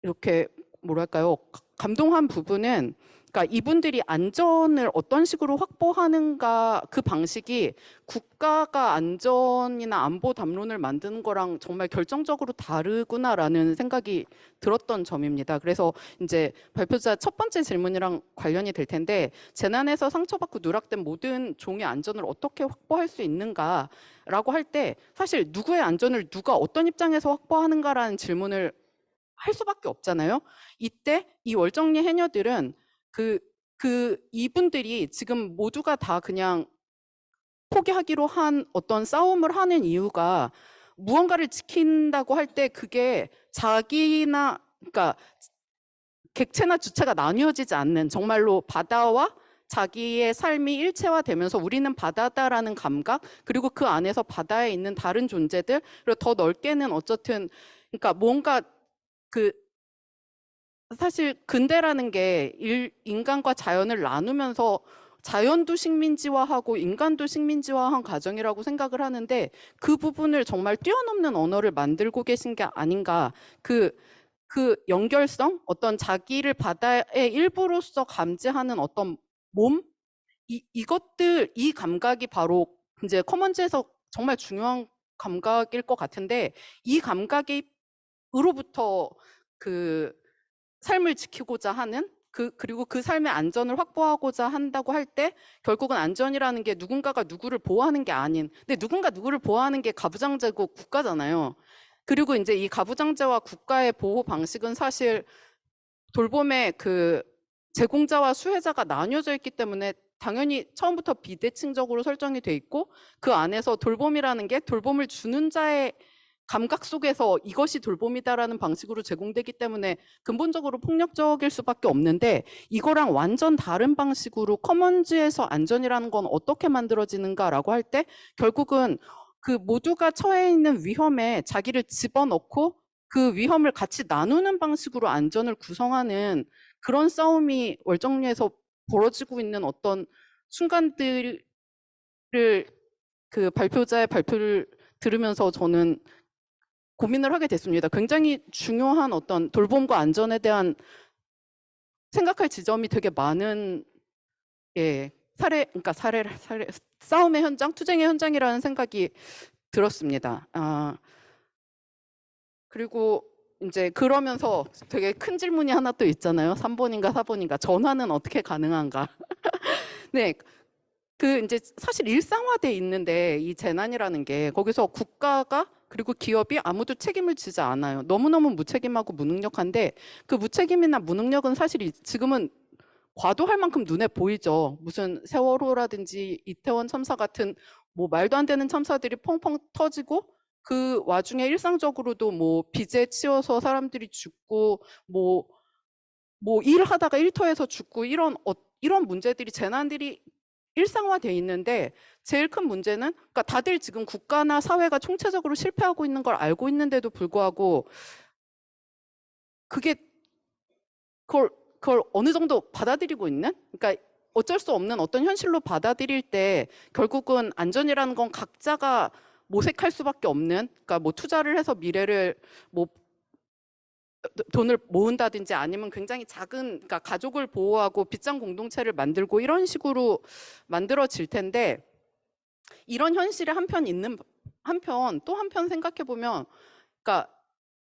이렇게 뭐랄까요, 감동한 부분은, 그러니까 이분들이 안전을 어떤 식으로 확보하는가, 그 방식이 국가가 안전이나 안보 담론을 만드는 거랑 정말 결정적으로 다르구나라는 생각이 들었던 점입니다. 그래서 이제 발표자 첫 번째 질문이랑 관련이 될 텐데, 재난에서 상처받고 누락된 모든 종의 안전을 어떻게 확보할 수 있는가라고 할 때, 사실 누구의 안전을 누가 어떤 입장에서 확보하는가라는 질문을 할 수밖에 없잖아요. 이때 이 월정리 해녀들은 이분들이 지금 모두가 다 그냥 포기하기로 한 어떤 싸움을 하는 이유가, 무언가를 지킨다고 할 때 그게 그러니까 객체나 주체가 나뉘어지지 않는, 정말로 바다와 자기의 삶이 일체화되면서 우리는 바다다라는 감각, 그리고 그 안에서 바다에 있는 다른 존재들, 그리고 더 넓게는 어쨌든, 그러니까 뭔가 사실 근대라는 게 인간과 자연을 나누면서 자연도 식민지화하고 인간도 식민지화한 과정이라고 생각을 하는데 그 부분을 정말 뛰어넘는 언어를 만들고 계신 게 아닌가. 그 연결성, 어떤 자기를 바다의 일부로서 감지하는 어떤 몸, 이것들, 이 감각이 바로 이제 커먼즈에서 정말 중요한 감각일 것 같은데, 이 감각으로부터 그 삶을 지키고자 하는 그리고 그 삶의 안전을 확보하고자 한다고 할 때 결국은 안전이라는 게 누군가가 누구를 보호하는 게 아닌, 근데 누군가 누구를 보호하는 게 가부장제고 국가잖아요. 그리고 이제 이 가부장제와 국가의 보호 방식은 사실 돌봄의 그 제공자와 수혜자가 나뉘어져 있기 때문에 당연히 처음부터 비대칭적으로 설정이 돼 있고, 그 안에서 돌봄이라는 게 돌봄을 주는 자의 감각 속에서 이것이 돌봄이다라는 방식으로 제공되기 때문에 근본적으로 폭력적일 수밖에 없는데, 이거랑 완전 다른 방식으로 커먼즈에서 안전이라는 건 어떻게 만들어지는가라고 할 때 결국은 그 모두가 처해 있는 위험에 자기를 집어넣고 그 위험을 같이 나누는 방식으로 안전을 구성하는 그런 싸움이 월정리에서 벌어지고 있는 어떤 순간들을 그 발표자의 발표를 들으면서 저는 고민을 하게 됐습니다. 굉장히 중요한 어떤 돌봄과 안전에 대한 생각할 지점이 되게 많은 그러니까 싸움의 현장, 투쟁의 현장이라는 생각이 들었습니다. 그리고 이제 그러면서 되게 큰 질문이 하나 또 있잖아요. 3번인가 4번인가. 전환은 어떻게 가능한가? 네. 그 이제 사실 일상화돼 있는데 이 재난이라는 게 거기서 국가가 그리고 기업이 아무도 책임을 지지 않아요. 너무너무 무책임하고 무능력한데 그 무책임이나 무능력은 사실 지금은 과도할 만큼 눈에 보이죠. 무슨 세월호라든지 이태원 참사 같은 뭐 말도 안 되는 참사들이 펑펑 터지고 그 와중에 일상적으로도 뭐 빚에 치여서 사람들이 죽고 뭐 일하다가 일터에서 죽고 이런 문제들이 재난들이 일상화돼 있는데, 제일 큰 문제는 그러니까 다들 지금 국가나 사회가 총체적으로 실패하고 있는 걸 알고 있는데도 불구하고 그걸 어느 정도 받아들이고 있는, 그러니까 어쩔 수 없는 어떤 현실로 받아들일 때 결국은 안전이라는 건 각자가 모색할 수밖에 없는, 그러니까 뭐 투자를 해서 미래를 뭐 돈을 모은다든지 아니면 굉장히 작은, 그러니까 가족을 보호하고 빚장 공동체를 만들고 이런 식으로 만들어질 텐데, 이런 현실에 또 한편 생각해 보면, 그러니까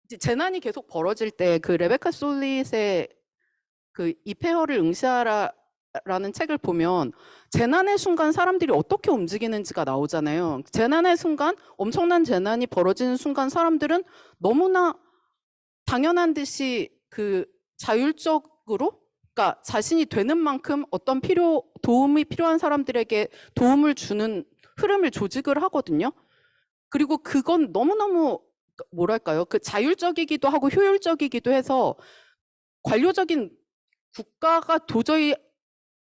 이제 재난이 계속 벌어질 때 그 레베카 솔릿의 그 이 폐허를 응시하라라는 책을 보면 재난의 순간 사람들이 어떻게 움직이는지가 나오잖아요. 재난의 순간, 엄청난 재난이 벌어지는 순간 사람들은 너무나 당연한 듯이 그 자율적으로, 그러니까 자신이 되는 만큼 어떤 도움이 필요한 사람들에게 도움을 주는 흐름을 조직을 하거든요. 그리고 그건 너무너무 뭐랄까요? 그 자율적이기도 하고 효율적이기도 해서 관료적인 국가가 도저히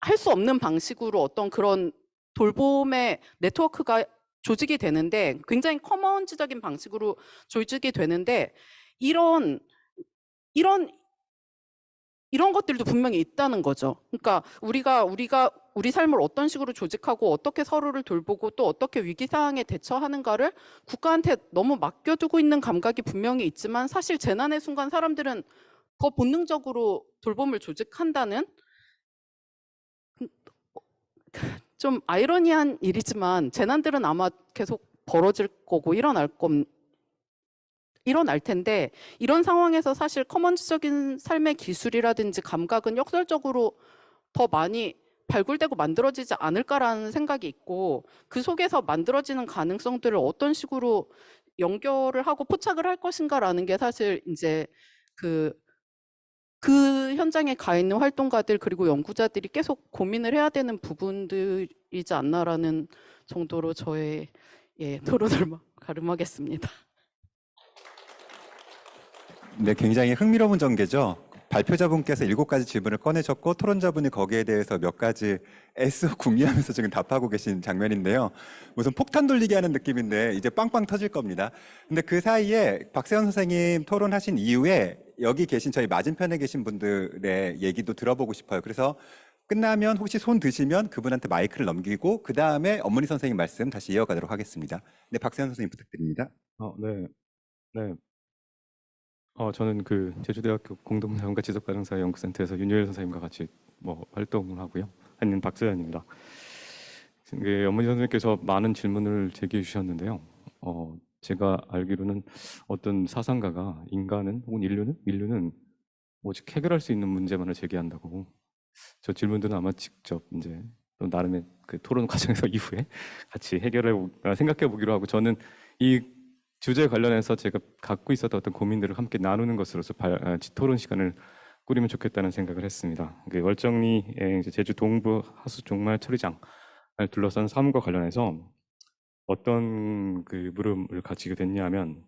할 수 없는 방식으로 어떤 그런 돌봄의 네트워크가 조직이 되는데, 굉장히 커먼즈적인 방식으로 조직이 되는데, 이런 것들도 분명히 있다는 거죠. 그러니까 우리 삶을 어떤 식으로 조직하고 어떻게 서로를 돌보고 또 어떻게 위기 상황에 대처하는가를 국가한테 너무 맡겨두고 있는 감각이 분명히 있지만, 사실 재난의 순간 사람들은 더 본능적으로 돌봄을 조직한다는, 좀 아이러니한 일이지만 재난들은 아마 계속 벌어질 거고 일어날 텐데, 이런 상황에서 사실 커먼즈적인 삶의 기술이라든지 감각은 역설적으로 더 많이 발굴되고 만들어지지 않을까라는 생각이 있고, 그 속에서 만들어지는 가능성들을 어떤 식으로 연결을 하고 포착을 할 것인가라는 게 사실 이제 그 현장에 가 있는 활동가들 그리고 연구자들이 계속 고민을 해야 되는 부분들이지 않나라는 정도로 저의 토론을 가름하겠습니다. 네, 굉장히 흥미로운 전개죠. 발표자분께서 7가지 질문을 꺼내셨고 토론자분이 거기에 대해서 몇 가지 애써 궁리하면서 지금 답하고 계신 장면인데요. 무슨 폭탄 돌리기 하는 느낌인데 이제 빵빵 터질 겁니다. 근데 그 사이에 박세현 선생님 토론하신 이후에 여기 계신 저희 맞은편에 계신 분들의 얘기도 들어보고 싶어요. 그래서 끝나면 혹시 손 드시면 그분한테 마이크를 넘기고 그 다음에 엄문희 선생님 말씀 다시 이어가도록 하겠습니다. 네, 박세현 선생님 부탁드립니다. 네, 네. 저는 그 제주대학교 공동자원과 지속가능사 연구센터에서 윤여일 선생님과 같이 뭐 활동을 하고요. 하는 박세현입니다. 엄문희 선생님께서 많은 질문을 제기해 주셨는데요. 제가 알기로는 어떤 사상가가 인간은 혹은 인류는 오직 해결할 수 있는 문제만을 제기한다고. 저 질문들은 아마 직접 이제 또 나름의 그 토론 과정에서 이후에 같이 생각해 보기로 하고, 저는 이 주제에 관련해서 제가 갖고 있었던 어떤 고민들을 함께 나누는 것으로서 토론 시간을 꾸리면 좋겠다는 생각을 했습니다. 월정리의 이제 제주 동부 하수 종말 처리장을 둘러싼 삶과 관련해서 어떤 그 물음을 가지게 됐냐면,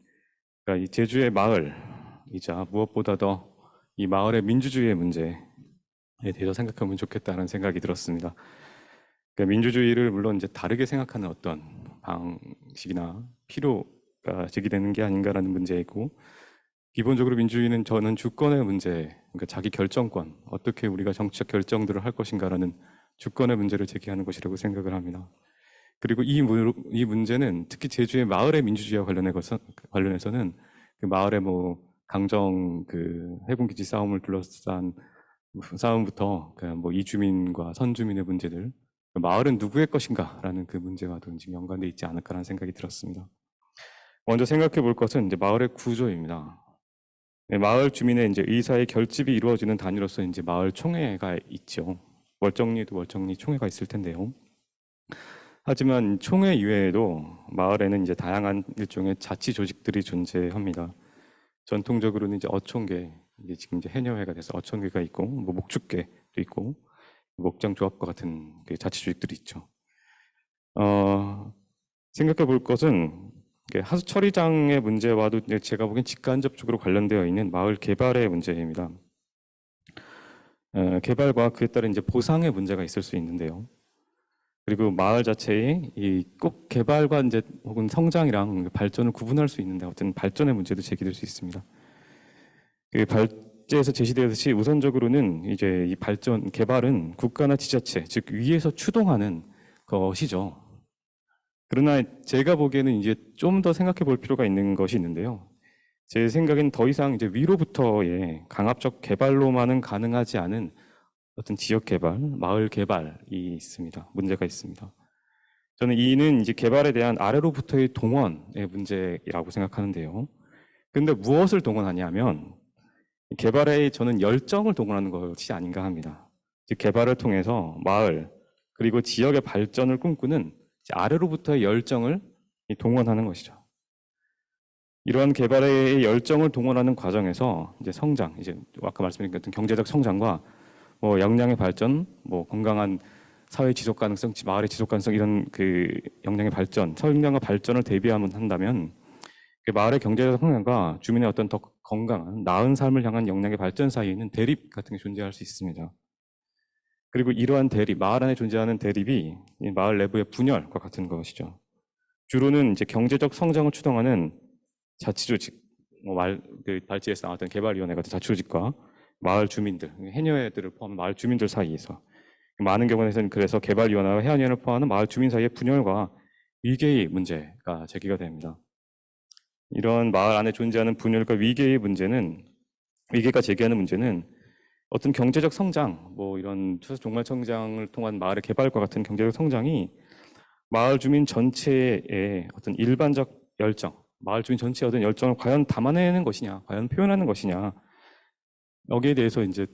그러니까 이 제주의 마을이자 무엇보다 더 이 마을의 민주주의의 문제에 대해서 생각하면 좋겠다는 생각이 들었습니다. 그러니까 민주주의를 물론 이제 다르게 생각하는 어떤 방식이나 필요가 제기되는 게 아닌가라는 문제이고, 기본적으로 민주주의는 저는 주권의 문제, 그러니까 자기 결정권, 어떻게 우리가 정치적 결정들을 할 것인가라는 주권의 문제를 제기하는 것이라고 생각을 합니다. 그리고 이 문제는 특히 제주의 마을의 민주주의와 관련해서는 그 마을의 뭐 강정 그 해군기지 싸움을 둘러싼 싸움부터 뭐 이주민과 선주민의 문제들, 마을은 누구의 것인가라는 그 문제와도 지금 연관돼 있지 않을까라는 생각이 들었습니다. 먼저 생각해 볼 것은 이제 마을의 구조입니다. 마을 주민의 이제 의사의 결집이 이루어지는 단위로서 이제 마을 총회가 있죠. 월정리에도 월정리 총회가 있을 텐데요. 하지만 총회 이외에도 마을에는 이제 다양한 일종의 자치 조직들이 존재합니다. 전통적으로는 이제 어촌계, 이제 지금 이제 해녀회가 돼서 어촌계가 있고, 뭐 목축계도 있고, 목장조합과 같은 그 자치 조직들이 있죠. 생각해 볼 것은 하수 처리장의 문제와도 제가 보기엔 직간접적으로 관련되어 있는 마을 개발의 문제입니다. 개발과 그에 따른 이제 보상의 문제가 있을 수 있는데요. 그리고 마을 자체의 이 꼭 개발과 이제 혹은 성장이랑 발전을 구분할 수 있는데 어떤 발전의 문제도 제기될 수 있습니다. 그 발제에서 제시되었듯이 우선적으로는 이제 이 개발은 국가나 지자체, 즉 위에서 추동하는 것이죠. 그러나 제가 보기에는 이제 좀 더 생각해 볼 필요가 있는 것이 있는데요. 제 생각엔 더 이상 이제 위로부터의 강압적 개발로만은 가능하지 않은 어떤 지역 개발, 마을 개발이 있습니다. 문제가 있습니다. 저는 이는 이제 개발에 대한 아래로부터의 동원의 문제라고 생각하는데요. 근데 무엇을 동원하냐면 개발에 저는 열정을 동원하는 것이 아닌가 합니다. 즉 개발을 통해서 마을 그리고 지역의 발전을 꿈꾸는 아래로부터의 열정을 동원하는 것이죠. 이러한 개발의 열정을 동원하는 과정에서 이제 성장, 이제 아까 말씀드린 어떤 경제적 성장과 뭐 역량의 발전, 뭐 건강한 사회 지속 가능성, 마을의 지속 가능성 이런 그 역량의 발전, 성장과 발전을 한다면 그 마을의 경제적 성장과 주민의 어떤 더 건강한 나은 삶을 향한 역량의 발전 사이에는 대립 같은 게 존재할 수 있습니다. 그리고 이러한 대립, 마을 안에 존재하는 대립이 이 마을 내부의 분열과 같은 것이죠. 주로는 이제 경제적 성장을 추동하는 자치조직, 그 발제에서 나왔던 개발위원회 같은 자치조직과 마을 주민들, 해녀회들을 포함한 마을 주민들 사이에서 많은 경우에는 그래서 개발위원회와 해안위원회를 포함하는 마을 주민 사이의 분열과 위계의 문제가 제기가 됩니다. 이런 마을 안에 존재하는 분열과 위계가 제기하는 문제는 어떤 경제적 성장, 뭐 이런 종말 성장을 통한 마을의 개발과 같은 경제적 성장이 마을 주민 전체의 어떤 일반적 열정, 마을 주민 전체의 어떤 열정을 과연 담아내는 것이냐, 과연 표현하는 것이냐, 여기에 대해서 이제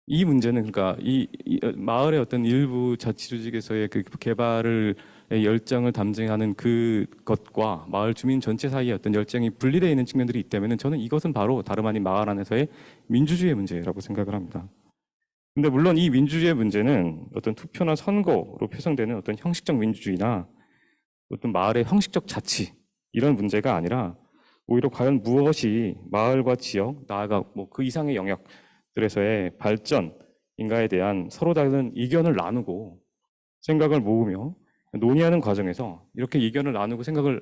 이 문제는 그러니까 이 마을의 어떤 일부 자치조직에서의 그 개발의 열정을 담당하는 그 것과 마을 주민 전체 사이의 어떤 열정이 분리되어 있는 측면들이 있다면 저는 이것은 바로 다름 아닌 마을 안에서의 민주주의의 문제라고 생각을 합니다. 근데 물론 이 민주주의의 문제는 어떤 투표나 선거로 표성되는 어떤 형식적 민주주의나 어떤 마을의 형식적 자치 이런 문제가 아니라 오히려 과연 무엇이 마을과 지역, 나아가 뭐 그 이상의 영역들에서의 발전인가에 대한 서로 다른 의견을 나누고 생각을 모으며 논의하는 과정에서 이렇게 의견을 나누고 생각을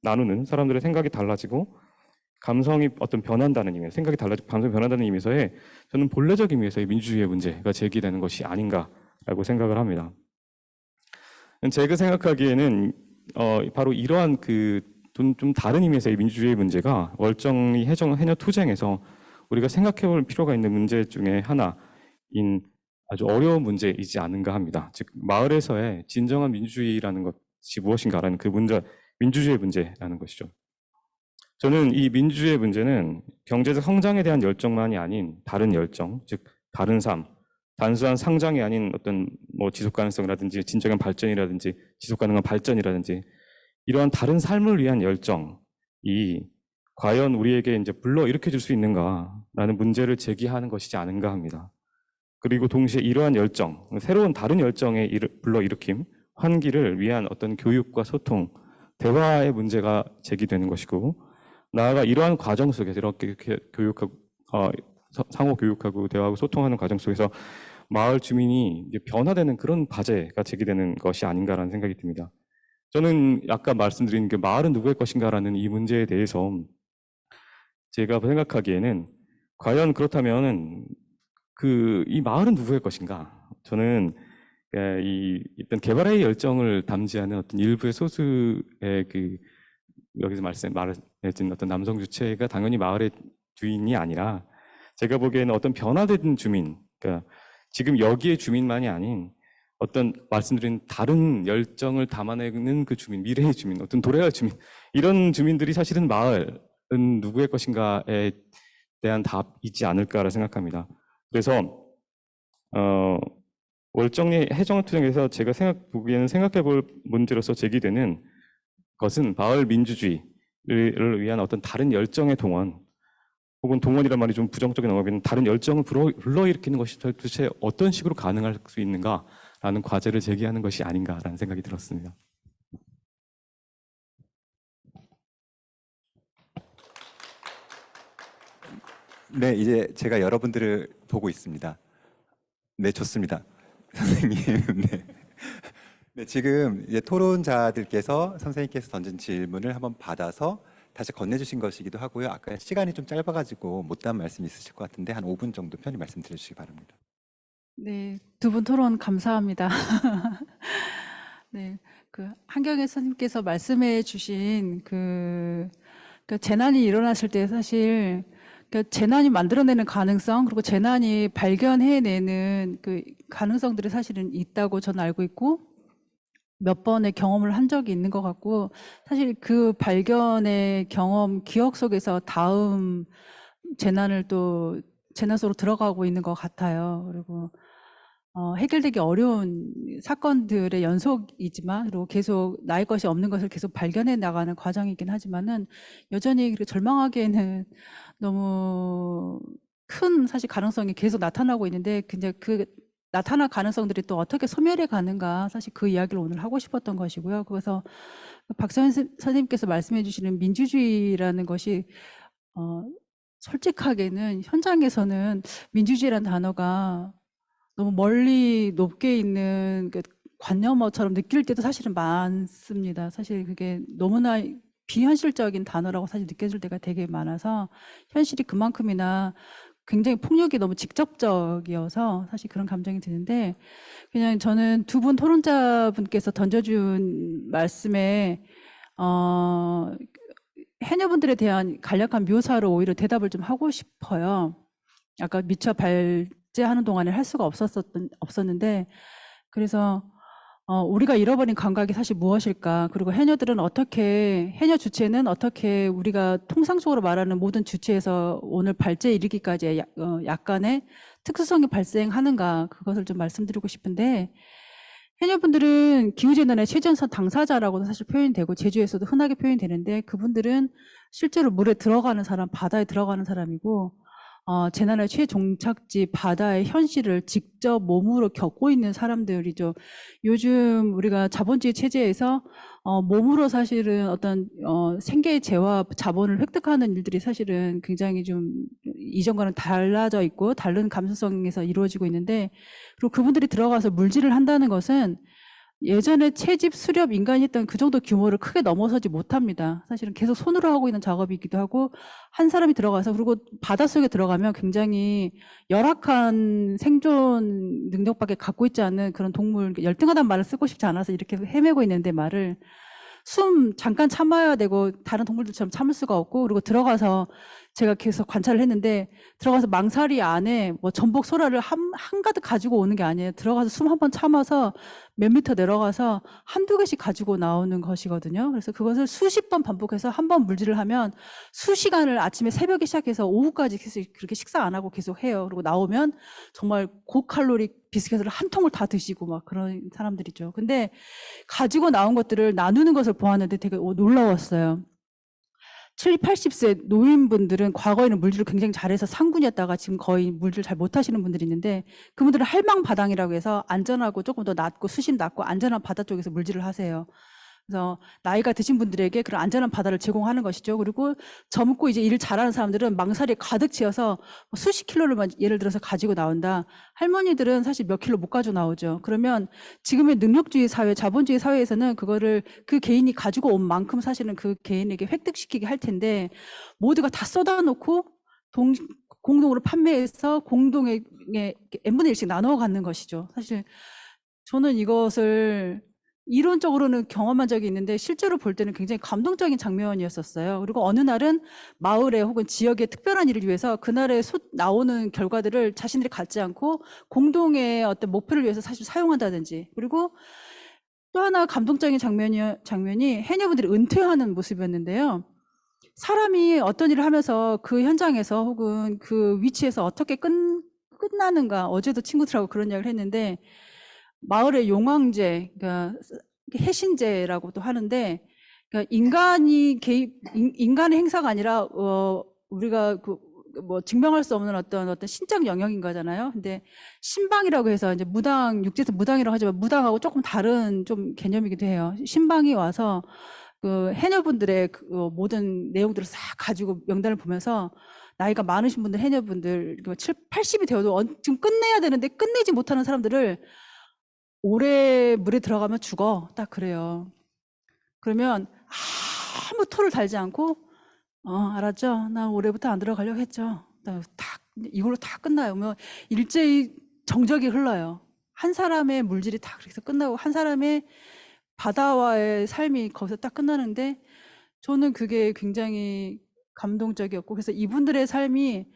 나누는 사람들의 생각이 달라지고 감성이 어떤 변한다는 의미, 생각이 달라지고 감성이 변한다는 의미에서의 저는 본래적인 의미에서의 민주주의의 문제가 제기되는 것이 아닌가라고 생각을 합니다. 제가 생각하기에는 바로 이러한 좀 다른 의미에서의 민주주의의 문제가 월정리 해녀 투쟁에서 우리가 생각해볼 필요가 있는 문제 중에 하나인 아주 어려운 문제이지 않은가 합니다. 즉 마을에서의 진정한 민주주의라는 것이 무엇인가라는 그 문제, 민주주의의 문제라는 것이죠. 저는 이 민주주의의 문제는 경제적 성장에 대한 열정만이 아닌 다른 열정, 즉 다른 삶, 단순한 상장이 아닌 어떤 뭐 지속 가능성이라든지 진정한 발전이라든지 지속 가능한 발전이라든지 이러한 다른 삶을 위한 열정이 과연 우리에게 이제 불러일으켜 줄 수 있는가라는 문제를 제기하는 것이지 않은가 합니다. 그리고 동시에 이러한 열정, 새로운 다른 열정의 불러일으킴, 환기를 위한 어떤 교육과 소통, 대화의 문제가 제기되는 것이고, 나아가 이러한 과정 속에서 이렇게 교육하고, 상호 교육하고 대화하고 소통하는 과정 속에서 마을 주민이 이제 변화되는 그런 과제가 제기되는 것이 아닌가라는 생각이 듭니다. 저는 아까 말씀드린 그 마을은 누구의 것인가라는 이 문제에 대해서 제가 생각하기에는 과연 그렇다면 이 마을은 누구의 것인가? 저는 일단 개발의 열정을 담지하는 어떤 일부의 소수의 여기서 말해진 어떤 남성 주체가 당연히 마을의 주인이 아니라 제가 보기에는 어떤 변화된 주민, 그러니까 지금 여기의 주민만이 아닌 어떤 말씀드린 다른 열정을 담아내는 그 주민, 미래의 주민, 어떤 도래할 주민, 이런 주민들이 사실은 마을은 누구의 것인가에 대한 답이지 않을까라 생각합니다. 그래서 월정리 해정투쟁에서 제가 보기에는 생각해볼 문제로서 제기되는 것은 마을 민주주의를 위한 어떤 다른 열정의 동원, 혹은 동원이란 말이 좀 부정적인 언어면 다른 열정을 불러일으키는 것이 도대체 어떤 식으로 가능할 수 있는가라는 과제를 제기하는 것이 아닌가라는 생각이 들었습니다. 네, 이제 제가 여러분들을 보고 있습니다. 네, 좋습니다. 선생님, 네. 네, 지금 이제 토론자들께서 선생님께서 던진 질문을 한번 받아서 다시 건네주신 것이기도 하고요. 아까 시간이 좀 짧아가지고 못다한 말씀이 있으실 것 같은데 한 5분 정도 편히 말씀드려 주시기 바랍니다. 네, 두 분 토론 감사합니다. 네, 한경애 선생님께서 말씀해 주신 재난이 일어났을 때 사실 재난이 만들어내는 가능성, 그리고 재난이 발견해내는 가능성들이 사실은 있다고 저는 알고 있고, 몇 번의 경험을 한 적이 있는 것 같고, 사실 그 발견의 경험, 기억 속에서 다음 재난 속으로 들어가고 있는 것 같아요. 그리고 해결되기 어려운 사건들의 연속이지만, 그리고 계속 나의 것이 없는 것을 계속 발견해 나가는 과정이긴 하지만은, 여전히 절망하기에는 너무 큰 사실 가능성이 계속 나타나고 있는데, 근데 나타날 가능성들이 또 어떻게 소멸해 가는가, 사실 그 이야기를 오늘 하고 싶었던 것이고요. 그래서 박서연 선생님께서 말씀해 주시는 민주주의라는 것이 솔직하게는 현장에서는 민주주의라는 단어가 너무 멀리 높게 있는 관념어처럼 느낄 때도 사실은 많습니다. 사실 그게 너무나 비현실적인 단어라고 사실 느껴질 때가 되게 많아서, 현실이 그만큼이나 굉장히 폭력이 너무 직접적이어서 사실 그런 감정이 드는데, 그냥 저는 두 분 토론자분께서 던져준 말씀에 해녀분들에 대한 간략한 묘사로 오히려 대답을 좀 하고 싶어요. 아까 미처 발제하는 동안에 할 수가 없었는데, 그래서 우리가 잃어버린 감각이 사실 무엇일까? 그리고 해녀 주체는 어떻게 우리가 통상적으로 말하는 모든 주체에서 오늘 발제에 이르기까지 약간의 특수성이 발생하는가? 그것을 좀 말씀드리고 싶은데, 해녀분들은 기후재난의 최전선 당사자라고도 사실 표현이 되고, 제주에서도 흔하게 표현이 되는데, 그분들은 실제로 물에 들어가는 사람, 바다에 들어가는 사람이고, 재난의 최종착지 바다의 현실을 직접 몸으로 겪고 있는 사람들이죠. 요즘 우리가 자본주의 체제에서 몸으로 사실은 어떤 생계의 재와 자본을 획득하는 일들이 사실은 굉장히 좀 이전과는 달라져 있고 다른 감수성에서 이루어지고 있는데, 그리고 그분들이 들어가서 물질을 한다는 것은 예전에 채집, 수렵, 인간이 했던 그 정도 규모를 크게 넘어서지 못합니다. 사실은 계속 손으로 하고 있는 작업이기도 하고 한 사람이 들어가서 그리고 바닷속에 들어가면 굉장히 열악한 생존 능력밖에 갖고 있지 않은 그런 동물, 열등하다는 말을 쓰고 싶지 않아서 이렇게 헤매고 있는데 말을 숨 잠깐 참아야 되고 다른 동물들처럼 참을 수가 없고 그리고 들어가서 제가 계속 관찰을 했는데 들어가서 망사리 안에 뭐 전복 소라를 한가득 가지고 오는 게 아니에요. 들어가서 숨 한 번 참아서 몇 미터 내려가서 한두 개씩 가지고 나오는 것이거든요. 그래서 그것을 수십 번 반복해서 한 번 물질을 하면 수시간을 아침에 새벽에 시작해서 오후까지 계속 그렇게 식사 안 하고 계속 해요. 그리고 나오면 정말 고칼로리 비스켓을 한 통을 다 드시고 막 그런 사람들이죠. 근데 가지고 나온 것들을 나누는 것을 보았는데 되게 놀라웠어요. 70, 80세 노인분들은 과거에는 물질을 굉장히 잘해서 상군이었다가 지금 거의 물질 잘 못하시는 분들이 있는데 그분들은 할망바당이라고 해서 안전하고 조금 더 낮고 수심 낮고 안전한 바다 쪽에서 물질을 하세요. 그래서 나이가 드신 분들에게 그런 안전한 바다를 제공하는 것이죠. 그리고 젊고 이제 일을 잘하는 사람들은 망사리에 가득 채워서 수십 킬로를 예를 들어서 가지고 나온다. 할머니들은 사실 몇 킬로 못 가지고 나오죠. 그러면 지금의 능력주의 사회, 자본주의 사회에서는 그거를 그 개인이 가지고 온 만큼 사실은 그 개인에게 획득시키게 할 텐데 모두가 다 쏟아놓고 공동으로 판매해서 공동의 n분의 1씩 나누어 갖는 것이죠. 사실 저는 이것을 이론적으로는 경험한 적이 있는데 실제로 볼 때는 굉장히 감동적인 장면이었었어요. 그리고 어느 날은 마을에 혹은 지역의 특별한 일을 위해서 그날에 나오는 결과들을 자신들이 갖지 않고 공동의 어떤 목표를 위해서 사실 사용한다든지 그리고 또 하나 감동적인 장면이 해녀분들이 은퇴하는 모습이었는데요. 사람이 어떤 일을 하면서 그 현장에서 혹은 그 위치에서 어떻게 끝나는가 어제도 친구들하고 그런 이야기를 했는데 마을의 용왕제, 그러니까 해신제라고도 하는데, 그러니까 인간의 행사가 아니라 우리가 뭐 증명할 수 없는 어떤 신적 영역인 거잖아요. 근데 신방이라고 해서 이제 무당, 육지에서 무당이라고 하지만 무당하고 조금 다른 좀 개념이기도 해요. 신방이 와서 그 해녀분들의 그 모든 내용들을 싹 가지고 명단을 보면서 나이가 많으신 분들, 해녀분들, 7, 80이 되어도 지금 끝내야 되는데 끝내지 못하는 사람들을 오래 물에 들어가면 죽어. 딱 그래요. 그러면 아무 토를 달지 않고 알았죠? 나 올해부터 안 들어가려고 했죠. 이걸로 다 끝나요. 뭐 일제히 정적이 흘러요. 한 사람의 물질이 다 그렇게 해서 끝나고 한 사람의 바다와의 삶이 거기서 딱 끝나는데 저는 그게 굉장히 감동적이었고 그래서 이분들의 삶이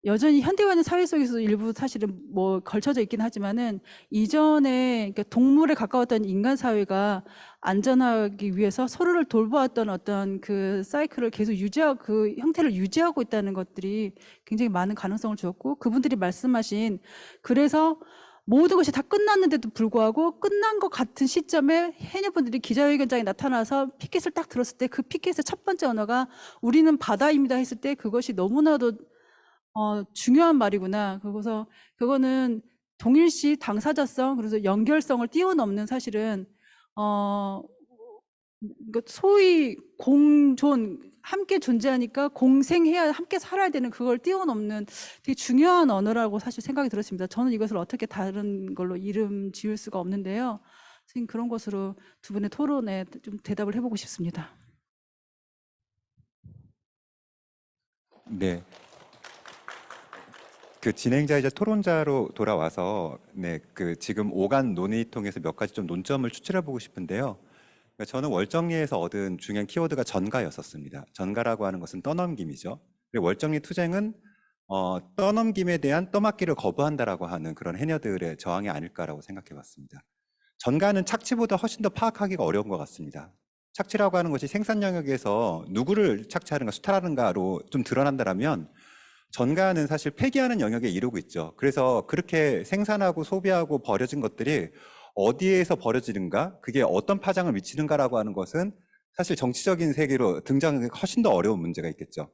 여전히 현대화된 사회 속에서 일부 사실은 뭐 걸쳐져 있긴 하지만은 이전에 그러니까 동물에 가까웠던 인간 사회가 안전하기 위해서 서로를 돌보았던 어떤 그 사이클을 계속 유지하고 그 형태를 유지하고 있다는 것들이 굉장히 많은 가능성을 주었고 그분들이 말씀하신 그래서 모든 것이 다 끝났는데도 불구하고 끝난 것 같은 시점에 해녀분들이 기자회견장에 나타나서 피켓을 딱 들었을 때 그 피켓의 첫 번째 언어가 우리는 바다입니다 했을 때 그것이 너무나도 중요한 말이구나. 그래서 그거는 동일시 당사자성, 그래서 연결성을 뛰어넘는 사실은, 소위 공존, 함께 존재하니까 공생해야 함께 살아야 되는 그걸 뛰어넘는 되게 중요한 언어라고 사실 생각이 들었습니다. 저는 이것을 어떻게 다른 걸로 이름 지을 수가 없는데요. 선생님 그런 것으로 두 분의 토론에 좀 대답을 해보고 싶습니다. 네. 그 진행자이자 토론자로 돌아와서 그 지금 오간 논의 통해서 몇 가지 좀 논점을 추출해 보고 싶은데요. 그러니까 저는 월정리에서 얻은 중요한 키워드가 전가였었습니다. 전가라고 하는 것은 떠넘김이죠. 그리고 월정리 투쟁은 떠넘김에 대한 떠맡기를 거부한다라고 하는 그런 해녀들의 저항이 아닐까라고 생각해 봤습니다. 전가는 착취보다 훨씬 더 파악하기가 어려운 것 같습니다. 착취라고 하는 것이 생산 영역에서 누구를 착취하는가 수탈하는가로 좀 드러난다라면 전가는 사실 폐기하는 영역에 이르고 있죠. 그래서 그렇게 생산하고 소비하고 버려진 것들이 어디에서 버려지는가, 그게 어떤 파장을 미치는가라고 하는 것은 사실 정치적인 세계로 등장하기 훨씬 더 어려운 문제가 있겠죠.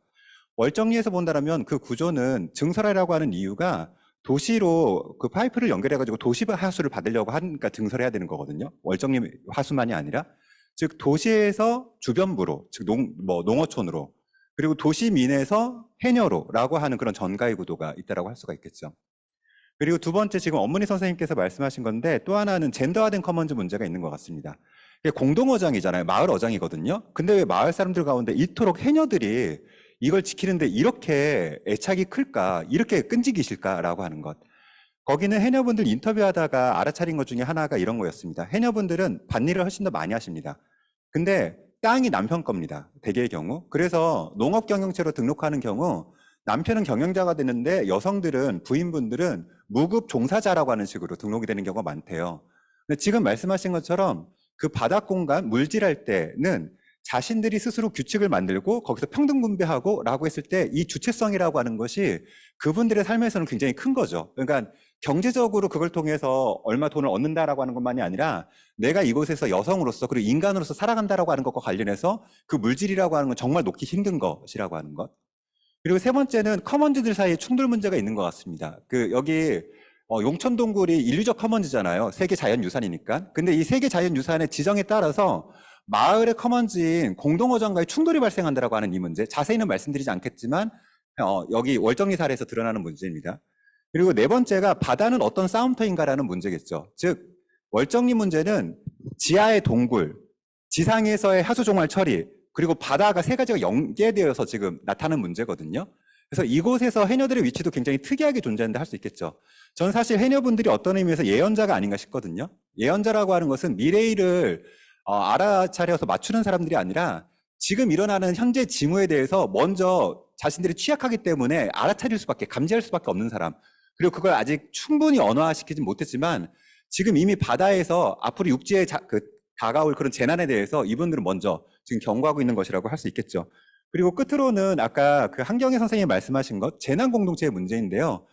월정리에서 본다면 그 구조는 증설하라고 하는 이유가 도시로 그 파이프를 연결해가지고 도시 하수를 받으려고 하니까 증설해야 되는 거거든요. 월정리 하수만이 아니라. 즉 도시에서 주변부로, 즉 농어촌으로, 그리고 도시민에서 해녀로라고 하는 그런 전가의 구도가 있다라고 할 수가 있겠죠. 그리고 두 번째 지금 엄문희 선생님께서 말씀하신 건데 또 하나는 젠더화된 커먼즈 문제가 있는 것 같습니다. 이게 공동어장이잖아요. 마을 어장이거든요. 근데 왜 마을 사람들 가운데 이토록 해녀들이 이걸 지키는데 이렇게 애착이 클까? 이렇게 끈질기실까라고 하는 것. 거기는 해녀분들 인터뷰하다가 알아차린 것 중에 하나가 이런 거였습니다. 해녀분들은 밭일을 훨씬 더 많이 하십니다. 근데 땅이 남편 겁니다. 대개의 경우. 그래서 농업경영체로 등록하는 경우 남편은 경영자가 되는데 여성들은 부인분들은 무급 종사자라고 하는 식으로 등록이 되는 경우가 많대요. 근데 지금 말씀하신 것처럼 그 바닥 공간 물질할 때는 자신들이 스스로 규칙을 만들고 거기서 평등 분배하고 라고 했을 때 이 주체성이라고 하는 것이 그분들의 삶에서는 굉장히 큰 거죠. 그러니까 경제적으로 그걸 통해서 얼마 돈을 얻는다라고 하는 것만이 아니라 내가 이곳에서 여성으로서 그리고 인간으로서 살아간다라고 하는 것과 관련해서 그 물질이라고 하는 건 정말 놓기 힘든 것이라고 하는 것. 그리고 세 번째는 커먼즈들 사이에 충돌 문제가 있는 것 같습니다. 여기 용천동굴이 인류적 커먼즈잖아요. 세계 자연유산이니까. 근데 이 세계 자연유산의 지정에 따라서 마을의 커먼즈인 공동어장과의 충돌이 발생한다라고 하는 이 문제. 자세히는 말씀드리지 않겠지만 여기 월정리 사례에서 드러나는 문제입니다. 그리고 네 번째가 바다는 어떤 싸움터인가라는 문제겠죠. 즉 월정리 문제는 지하의 동굴, 지상에서의 하수종말 처리, 그리고 바다가 세 가지가 연계되어서 지금 나타나는 문제거든요. 그래서 이곳에서 해녀들의 위치도 굉장히 특이하게 존재한다 할 수 있겠죠. 저는 사실 해녀분들이 어떤 의미에서 예언자가 아닌가 싶거든요. 예언자라고 하는 것은 미래일을 알아차려서 맞추는 사람들이 아니라 지금 일어나는 현재 징후에 대해서 먼저 자신들이 취약하기 때문에 알아차릴 수밖에, 감지할 수밖에 없는 사람. 그리고 그걸 아직 충분히 언어화시키진 못했지만 지금 이미 바다에서 앞으로 육지에 다가올 그런 재난에 대해서 이분들은 먼저 지금 경고하고 있는 것이라고 할 수 있겠죠. 그리고 끝으로는 아까 그 한경혜 선생님이 말씀하신 것, 재난 공동체의 문제인데요.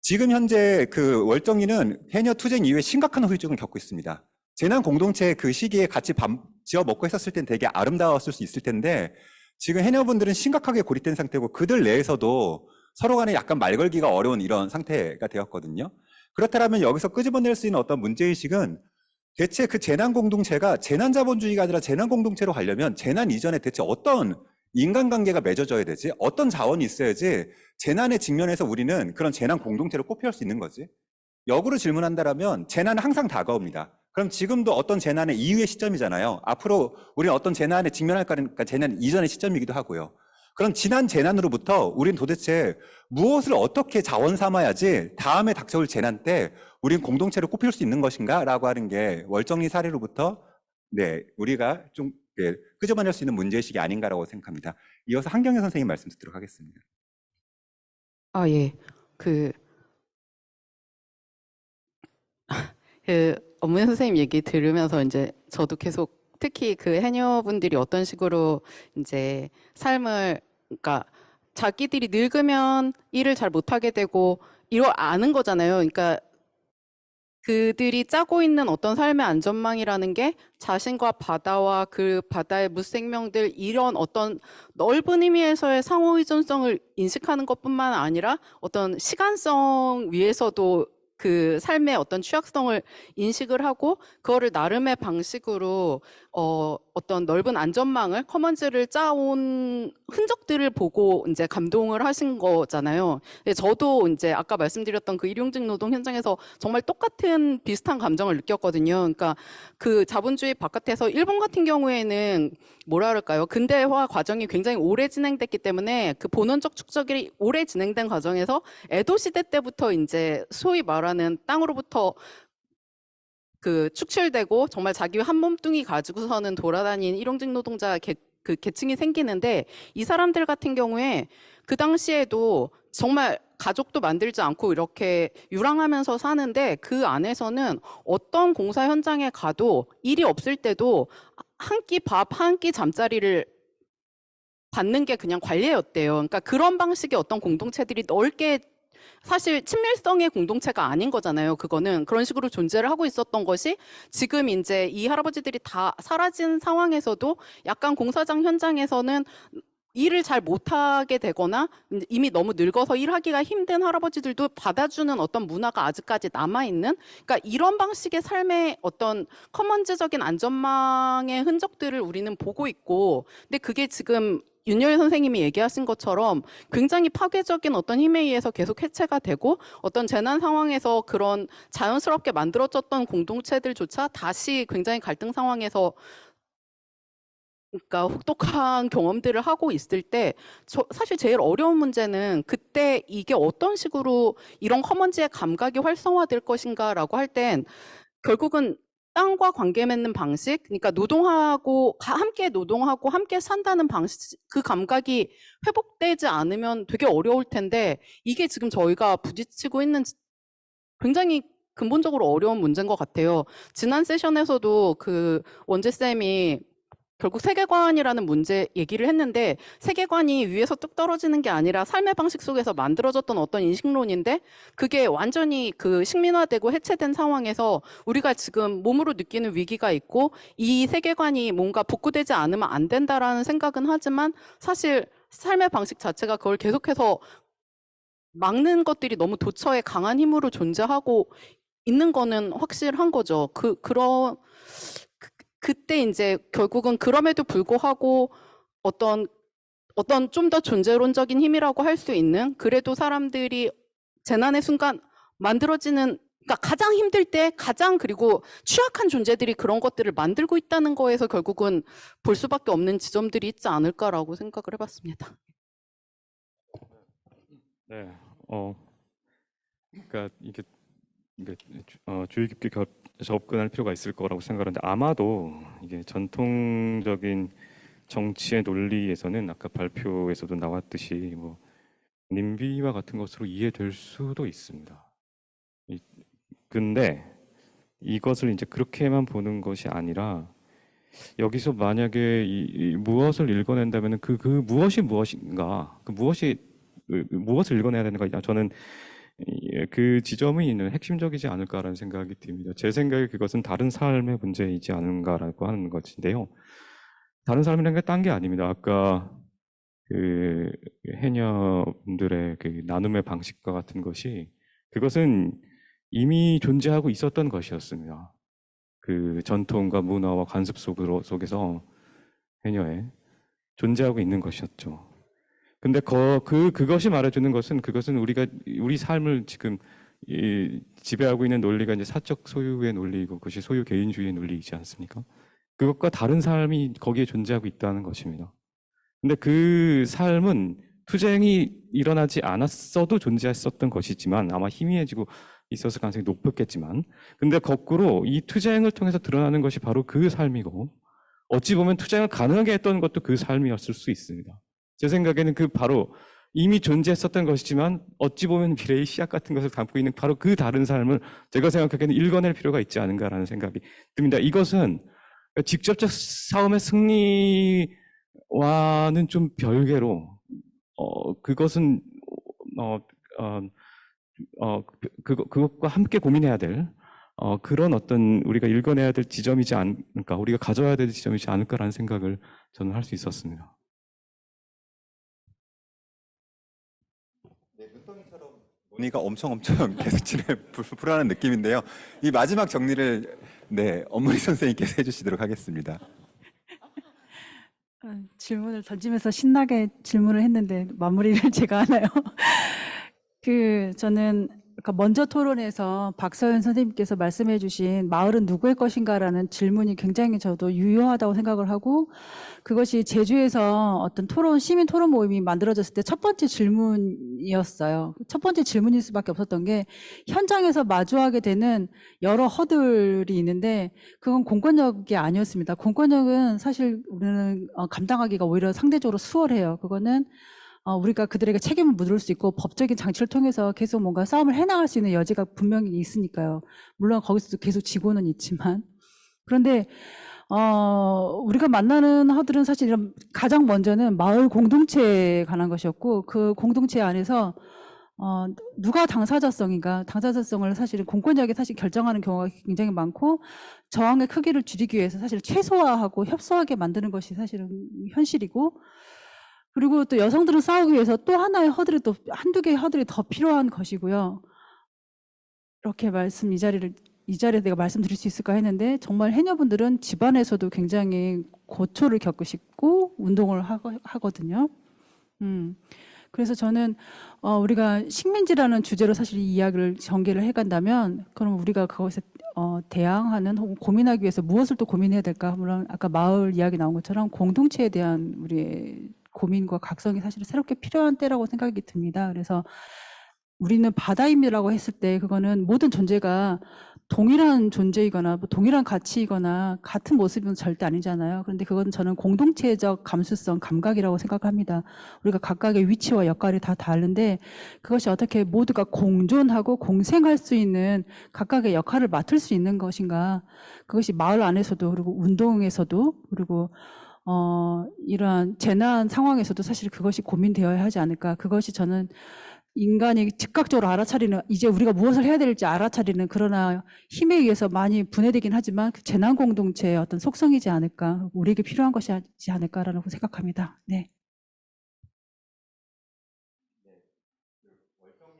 지금 현재 그 월정리는 해녀 투쟁 이후에 심각한 후유증을 겪고 있습니다. 재난 공동체 그 시기에 같이 밥 지어 먹고 했었을 땐 되게 아름다웠을 수 있을 텐데 지금 해녀분들은 심각하게 고립된 상태고 그들 내에서도 서로 간에 약간 말 걸기가 어려운 이런 상태가 되었거든요. 그렇다면 여기서 끄집어낼 수 있는 어떤 문제의식은 대체 그 재난 공동체가 재난 자본주의가 아니라 재난 공동체로 가려면 재난 이전에 대체 어떤 인간관계가 맺어져야 되지? 어떤 자원이 있어야지 재난에 직면해서 우리는 그런 재난 공동체로 꼽힐 수 있는 거지? 역으로 질문한다면 재난은 항상 다가옵니다. 그럼 지금도 어떤 재난의 이후의 시점이잖아요. 앞으로 우리는 어떤 재난에 직면할 거니까 재난 이전의 시점이기도 하고요. 그럼 지난 재난으로부터 우리는 도대체 무엇을 어떻게 자원 삼아야지 다음에 닥쳐올 재난 때 우리는 공동체로 꼽힐 수 있는 것인가? 라고 하는 게 월정리 사례로부터 우리가 좀 끄집어낼 수 있는 문제의식이 아닌가라고 생각합니다. 이어서 한경혜 선생님 말씀 듣도록 하겠습니다. 예. 엄문희 선생님 얘기 들으면서 이제 저도 계속 특히 그 해녀분들이 어떤 식으로 이제 삶을, 그러니까 자기들이 늙으면 일을 잘 못하게 되고 이걸 아는 거잖아요. 그러니까 그들이 짜고 있는 어떤 삶의 안전망이라는 게 자신과 바다와 그 바다의 무생명들 이런 어떤 넓은 의미에서의 상호의존성을 인식하는 것뿐만 아니라 어떤 시간성 위에서도 그 삶의 어떤 취약성을 인식을 하고 그거를 나름의 방식으로 어떤 넓은 안전망을 커먼즈를 짜온 흔적들을 보고 이제 감동을 하신 거잖아요. 저도 이제 아까 말씀드렸던 그 일용직 노동 현장에서 정말 똑같은 비슷한 감정을 느꼈거든요. 그러니까 그 자본주의 바깥에서 일본 같은 경우에는 뭐라 그럴까요? 근대화 과정이 굉장히 오래 진행됐기 때문에 그 본원적 축적이 오래 진행된 과정에서 에도 시대 때부터 이제 소위 말하는 땅으로부터 그 축출되고 정말 자기 한 몸뚱이 가지고서는 돌아다니는 일용직 노동자 그 계층이 생기는데 이 사람들 같은 경우에 그 당시에도 정말 가족도 만들지 않고 이렇게 유랑하면서 사는데 그 안에서는 어떤 공사 현장에 가도 일이 없을 때도 한 끼 밥, 한 끼 잠자리를 받는 게 그냥 관례였대요. 그러니까 그런 방식의 어떤 공동체들이 넓게 사실 친밀성의 공동체가 아닌 거잖아요. 그거는 그런 식으로 존재를 하고 있었던 것이 지금 이제 이 할아버지들이 다 사라진 상황에서도 약간 공사장 현장에서는 일을 잘 못하게 되거나 이미 너무 늙어서 일하기가 힘든 할아버지들도 받아주는 어떤 문화가 아직까지 남아있는, 그러니까 이런 방식의 삶의 어떤 커먼즈적인 안전망의 흔적들을 우리는 보고 있고, 근데 그게 지금 윤여일 선생님이 얘기하신 것처럼 굉장히 파괴적인 어떤 힘에 의해서 계속 해체가 되고, 어떤 재난 상황에서 그런 자연스럽게 만들어졌던 공동체들조차 다시 굉장히 갈등 상황에서 그러니까 혹독한 경험들을 하고 있을 때 사실 제일 어려운 문제는 그때 이게 어떤 식으로 이런 커먼즈의 감각이 활성화될 것인가라고 할 땐 결국은 땅과 관계 맺는 방식, 그러니까 노동하고 함께 노동하고 함께 산다는 방식, 그 감각이 회복되지 않으면 되게 어려울 텐데, 이게 지금 저희가 부딪히고 있는 굉장히 근본적으로 어려운 문제인 것 같아요. 지난 세션에서도 그 원재쌤이 결국 세계관이라는 문제 얘기를 했는데, 세계관이 위에서 뚝 떨어지는 게 아니라 삶의 방식 속에서 만들어졌던 어떤 인식론인데, 그게 완전히 그 식민화되고 해체된 상황에서 우리가 지금 몸으로 느끼는 위기가 있고, 이 세계관이 뭔가 복구되지 않으면 안 된다라는 생각은 하지만, 사실 삶의 방식 자체가 그걸 계속해서 막는 것들이 너무 도처에 강한 힘으로 존재하고 있는 거는 확실한 거죠. 그때 이제 결국은 그럼에도 불구하고 어떤 좀 더 존재론적인 힘이라고 할 수 있는, 그래도 사람들이 재난의 순간 만들어지는, 그러니까 가장 힘들 때 가장, 그리고 취약한 존재들이 그런 것들을 만들고 있다는 거에서 결국은 볼 수밖에 없는 지점들이 있지 않을까라고 생각을 해봤습니다. 네, 그러니까 이게 주의 깊게 접근할 필요가 있을 거라고 생각하는데, 아마도 이게 전통적인 정치의 논리에서는 아까 발표에서도 나왔듯이 뭐 님비와 같은 것으로 이해될 수도 있습니다. 근데 이것을 이제 그렇게만 보는 것이 아니라, 여기서 만약에 이 무엇을 읽어낸다면 그 무엇이 무엇인가, 무엇을 읽어내야 되는가, 저는 그 지점이 있는 핵심적이지 않을까라는 생각이 듭니다. 제 생각에 그것은 다른 삶의 문제이지 않은가라고 하는 것인데요. 다른 삶이라는 게 딴 게 아닙니다. 아까 그 해녀분들의 그 나눔의 방식과 같은 것이, 그것은 이미 존재하고 있었던 것이었습니다. 그 전통과 문화와 관습 속에서 해녀에 존재하고 있는 것이었죠. 근데 그것이 말해주는 것은, 그것은 우리 삶을 지금 지배하고 있는 논리가 이제 사적 소유의 논리이고, 그것이 소유 개인주의의 논리이지 않습니까? 그것과 다른 삶이 거기에 존재하고 있다는 것입니다. 근데 그 삶은 투쟁이 일어나지 않았어도 존재했었던 것이지만, 아마 희미해지고 있었을 가능성이 높았겠지만, 근데 거꾸로 이 투쟁을 통해서 드러나는 것이 바로 그 삶이고, 어찌 보면 투쟁을 가능하게 했던 것도 그 삶이었을 수 있습니다. 제 생각에는 바로 이미 존재했었던 것이지만 어찌 보면 미래의 시작 같은 것을 담고 있는 바로 그 다른 삶을 제가 생각하기에는 읽어낼 필요가 있지 않은가라는 생각이 듭니다. 이것은 직접적 싸움의 승리와는 좀 별개로, 그것은 그것과 함께 고민해야 될 그런 어떤 우리가 읽어내야 될 지점이지 않을까, 우리가 가져야 될 지점이지 않을까라는 생각을 저는 할 수 있었습니다. 논의가 엄청 계속 불안한 느낌인데요. 이 마지막 정리를 엄문희 선생님께서 해주시도록 하겠습니다. 질문을 던지면서 신나게 질문을 했는데 마무리를 제가 하나요? 저는 먼저 토론에서 박서연 선생님께서 말씀해 주신 마을은 누구의 것인가라는 질문이 굉장히 저도 유효하다고 생각을 하고, 그것이 제주에서 어떤 시민 토론 모임이 만들어졌을 때 첫 번째 질문이었어요. 첫 번째 질문일 수밖에 없었던 게, 현장에서 마주하게 되는 여러 허들이 있는데 그건 공권력이 아니었습니다. 공권력은 사실 우리는 감당하기가 오히려 상대적으로 수월해요. 그거는 우리가 그들에게 책임을 묻을 수 있고 법적인 장치를 통해서 계속 뭔가 싸움을 해나갈 수 있는 여지가 분명히 있으니까요. 물론 거기서도 계속 지고는 있지만. 그런데 우리가 만나는 허들은 사실 가장 먼저는 마을 공동체에 관한 것이었고, 그 공동체 안에서 누가 당사자성인가, 당사자성을 사실은 공권력이 사실 결정하는 경우가 굉장히 많고, 저항의 크기를 줄이기 위해서 사실 최소화하고 협소하게 만드는 것이 사실은 현실이고, 그리고 또 여성들은 싸우기 위해서 또 하나의 허들이 또 한두 개의 허들이 더 필요한 것이고요. 이렇게 이 자리에 내가 말씀드릴 수 있을까 했는데 정말 해녀분들은 집안에서도 굉장히 고초를 겪으시고 운동을 하거든요. 그래서 저는 우리가 식민지라는 주제로 사실 이 이야기를 전개를 해간다면 그럼 우리가 그것에 대항하는 혹은 고민하기 위해서 무엇을 또 고민해야 될까? 물론 아까 마을 이야기 나온 것처럼 공동체에 대한 우리의 고민과 각성이 사실 새롭게 필요한 때라고 생각이 듭니다. 그래서 우리는 바다임이라고 했을 때 그거는 모든 존재가 동일한 존재이거나 뭐 동일한 가치이거나 같은 모습은 절대 아니잖아요. 그런데 그건 저는 공동체적 감수성, 감각이라고 생각합니다. 우리가 각각의 위치와 역할이 다 다른데 그것이 어떻게 모두가 공존하고 공생할 수 있는 각각의 역할을 맡을 수 있는 것인가. 그것이 마을 안에서도 그리고 운동에서도 그리고 이러한 재난 상황에서도 사실 그것이 고민되어야 하지 않을까. 그것이 저는 인간이 즉각적으로 알아차리는 이제 우리가 무엇을 해야 될지 알아차리는 그러나 힘에 의해서 많이 분해되긴 하지만 그 재난 공동체의 어떤 속성이지 않을까 우리에게 필요한 것이지 않을까라고 생각합니다. 네. 월정이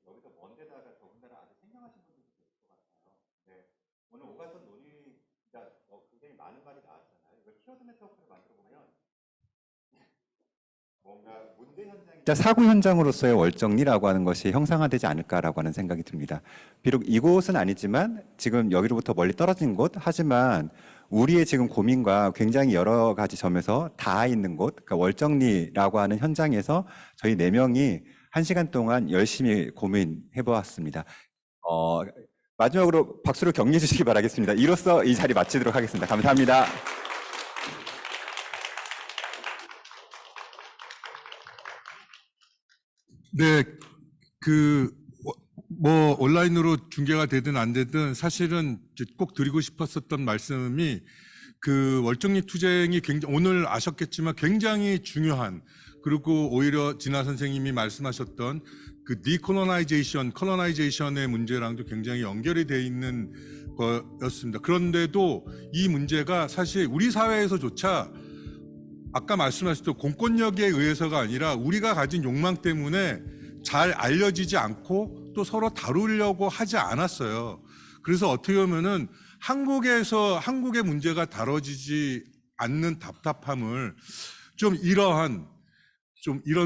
여기서 먼 데다가 더군다나 아주 생경하신 분들도 있을 것 같아요. 네. 오늘 오가선 논의가 굉장히 많은 말이 나왔잖아요. 이걸 키워드 네트워크를 만들어 보면 뭔가 문제 현장이 사고 현장으로서의 월정리라고 하는 것이 형상화되지 않을까라고 하는 생각이 듭니다. 비록 이곳은 아니지만 지금 여기로부터 멀리 떨어진 곳 하지만 우리의 지금 고민과 굉장히 여러 가지 점에서 닿아 있는 곳, 그러니까 월정리라고 하는 현장에서 저희 4명이 1시간 동안 열심히 고민해 보았습니다. 마지막으로 박수로 격려해 주시기 바라겠습니다. 이로써 이 자리 마치도록 하겠습니다. 감사합니다. 네, 뭐 온라인으로 중계가 되든 안 되든 사실은 꼭 드리고 싶었었던 말씀이 그 월정리 투쟁이 굉장히 오늘 아셨겠지만 굉장히 중요한 그리고 오히려 진아 선생님이 말씀하셨던 그 디콜로나이제이션, 컬로나이제이션의 문제랑도 굉장히 연결이 돼 있는 거였습니다. 그런데도 이 문제가 사실 우리 사회에서조차 아까 말씀하셨던 공권력에 의해서가 아니라 우리가 가진 욕망 때문에 잘 알려지지 않고 또 서로 다루려고 하지 않았어요. 그래서 어떻게 보면은 한국의 문제가 다뤄지지 않는 답답함을 좀 이런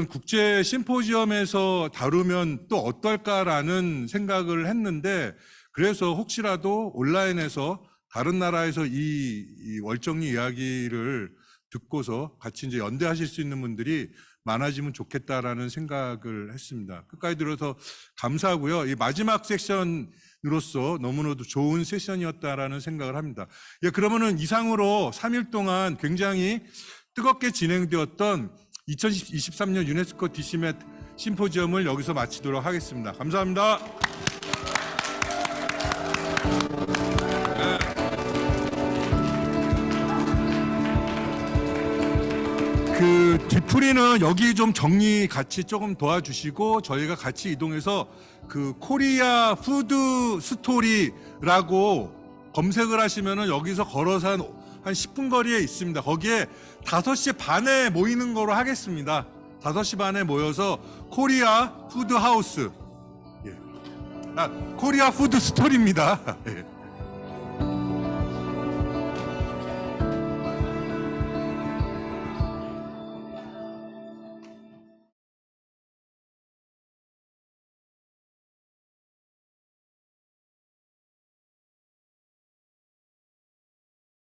국제 심포지엄에서 다루면 또 어떨까라는 생각을 했는데 그래서 혹시라도 온라인에서 다른 나라에서 이 월정리 이야기를 듣고서 같이 이제 연대하실 수 있는 분들이 많아지면 좋겠다라는 생각을 했습니다. 끝까지 들어서 감사하고요. 이 마지막 세션으로서 너무나도 좋은 세션이었다라는 생각을 합니다. 예, 그러면은 이상으로 3일 동안 굉장히 뜨겁게 진행되었던 2023년 유네스코 DCMET 심포지엄을 여기서 마치도록 하겠습니다. 감사합니다. 그 뒤풀이는 여기 좀 정리 같이 조금 도와주시고 저희가 같이 이동해서 그 코리아 푸드 스토리라고 검색을 하시면은 여기서 걸어서 한 10분 거리에 있습니다. 거기에 5시 반에 모이는 거로 하겠습니다. 5시 반에 모여서 코리아 푸드 하우스. 예. 코리아 푸드 스토리입니다. 예.